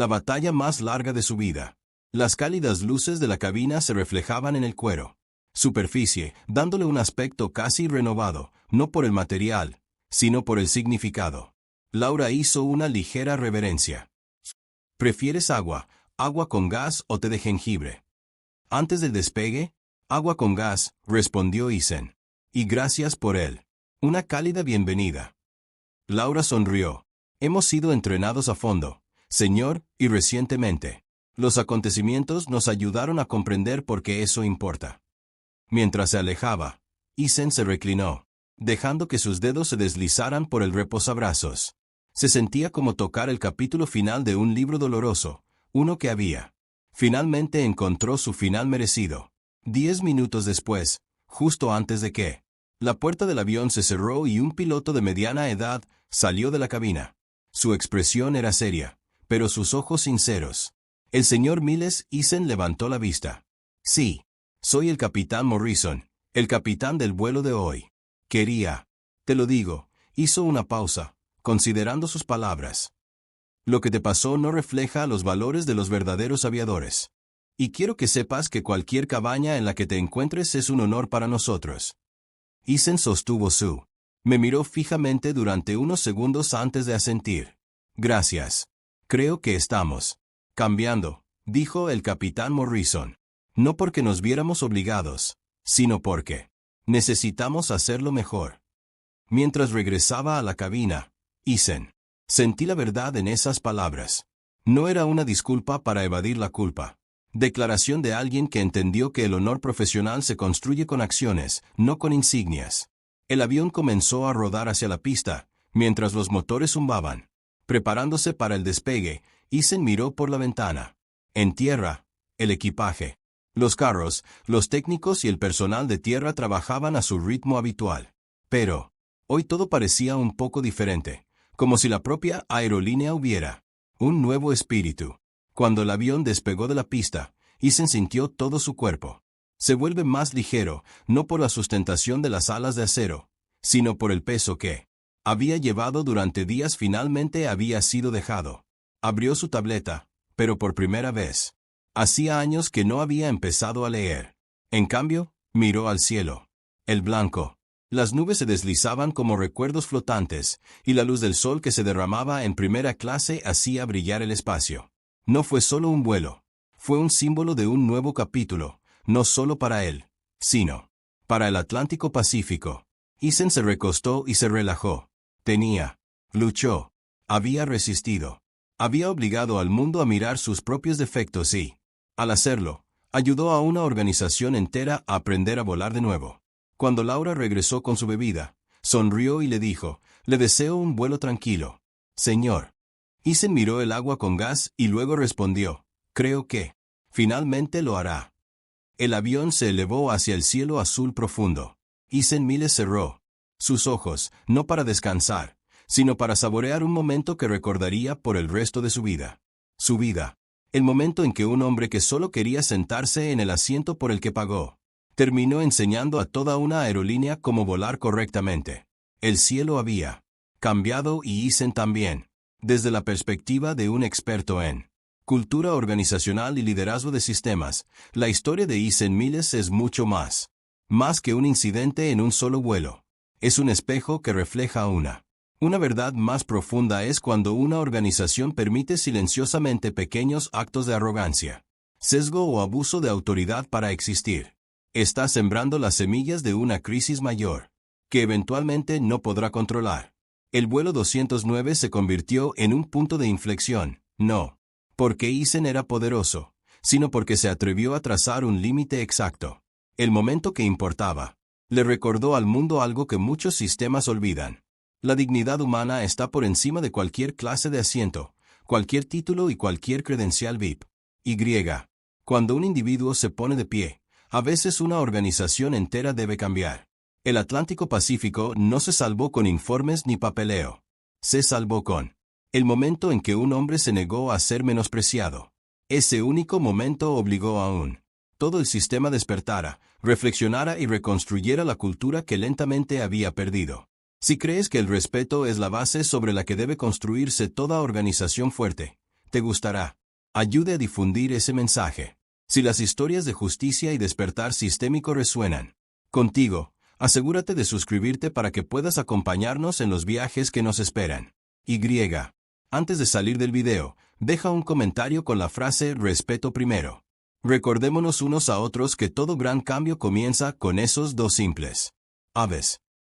batalla más larga de su vida. Las cálidas luces de la cabina se reflejaban en el cuero superficie, dándole un aspecto casi renovado, no por el material, sino por el significado. Laura hizo una ligera reverencia. «¿Prefieres agua con gas o té de jengibre?» Antes del despegue, «Agua con gas», respondió Eason. «Y gracias por él. Una cálida bienvenida». Laura sonrió. «Hemos sido entrenados a fondo, señor, y recientemente. Los acontecimientos nos ayudaron a comprender por qué eso importa». Mientras se alejaba, Eason se reclinó, dejando que sus dedos se deslizaran por el reposabrazos. Se sentía como tocar el capítulo final de un libro doloroso, uno que había. Finalmente encontró su final merecido. 10 minutos después, justo antes de que la puerta del avión se cerró y un piloto de mediana edad salió de la cabina. Su expresión era seria, pero sus ojos sinceros. El señor Miles. Eason levantó la vista. «Sí. Soy el capitán Morrison, el capitán del vuelo de hoy. Quería. Te lo digo». Hizo una pausa, considerando sus palabras. Lo que te pasó no refleja los valores de los verdaderos aviadores. Y quiero que sepas que cualquier cabaña en la que te encuentres es un honor para nosotros. Ethan sostuvo su. Me miró fijamente durante unos segundos antes de asentir. Gracias. Creo que estamos cambiando, dijo el capitán Morrison. No porque nos viéramos obligados, sino porque necesitamos hacerlo mejor. Mientras regresaba a la cabina, Ethan. Sentí la verdad en esas palabras. No era una disculpa para evadir la culpa. Declaración de alguien que entendió que el honor profesional se construye con acciones, no con insignias. El avión comenzó a rodar hacia la pista, mientras los motores zumbaban. Preparándose para el despegue, Ethan miró por la ventana. En tierra, el equipaje, los carros, los técnicos y el personal de tierra trabajaban a su ritmo habitual. Pero, hoy todo parecía un poco diferente, como si la propia aerolínea hubiera un nuevo espíritu. Cuando el avión despegó de la pista, Ethan sintió todo su cuerpo. Se vuelve más ligero, no por la sustentación de las alas de acero, sino por el peso que había llevado durante días. Finalmente había sido dejado. Abrió su tableta, pero por primera vez. Hacía años que no había empezado a leer. En cambio, miró al cielo. El blanco. Las nubes se deslizaban como recuerdos flotantes, y la luz del sol que se derramaba en primera clase hacía brillar el espacio. No fue solo un vuelo. Fue un símbolo de un nuevo capítulo, no solo para él, sino para el Atlántico Pacífico. Ethan se recostó y se relajó. Luchó. Había resistido. Había obligado al mundo a mirar sus propios defectos y, al hacerlo, ayudó a una organización entera a aprender a volar de nuevo. Cuando Laura regresó con su bebida, sonrió y le dijo, «Le deseo un vuelo tranquilo, señor». Ethan miró el agua con gas y luego respondió, «Creo que finalmente lo hará». El avión se elevó hacia el cielo azul profundo. Ethan Miles cerró sus ojos, no para descansar, sino para saborear un momento que recordaría por el resto de su vida. Su vida. El momento en que un hombre que solo quería sentarse en el asiento por el que pagó, terminó enseñando a toda una aerolínea cómo volar correctamente. El cielo había cambiado y Ethan también, desde la perspectiva de un experto en cultura organizacional y liderazgo de sistemas. La historia de Ethan Miles es mucho más que un incidente en un solo vuelo. Es un espejo que refleja una verdad más profunda. Es cuando una organización permite silenciosamente pequeños actos de arrogancia, sesgo o abuso de autoridad para existir. Está sembrando las semillas de una crisis mayor, que eventualmente no podrá controlar. El vuelo 209 se convirtió en un punto de inflexión, no porque Ethan era poderoso, sino porque se atrevió a trazar un límite exacto. El momento que importaba. Le recordó al mundo algo que muchos sistemas olvidan. La dignidad humana está por encima de cualquier clase de asiento, cualquier título y cualquier credencial VIP. Cuando un individuo se pone de pie, a veces una organización entera debe cambiar. El Atlántico Pacífico no se salvó con informes ni papeleo. Se salvó con el momento en que un hombre se negó a ser menospreciado. Ese único momento obligó a todo el sistema despertara, reflexionara y reconstruyera la cultura que lentamente había perdido. Si crees que el respeto es la base sobre la que debe construirse toda organización fuerte, te gustará. Ayude a difundir ese mensaje. Si las historias de justicia y despertar sistémico resuenan contigo, asegúrate de suscribirte para que puedas acompañarnos en los viajes que nos esperan. Antes de salir del video, deja un comentario con la frase «Respeto primero». Recordémonos unos a otros que todo gran cambio comienza con esos dos simples aves.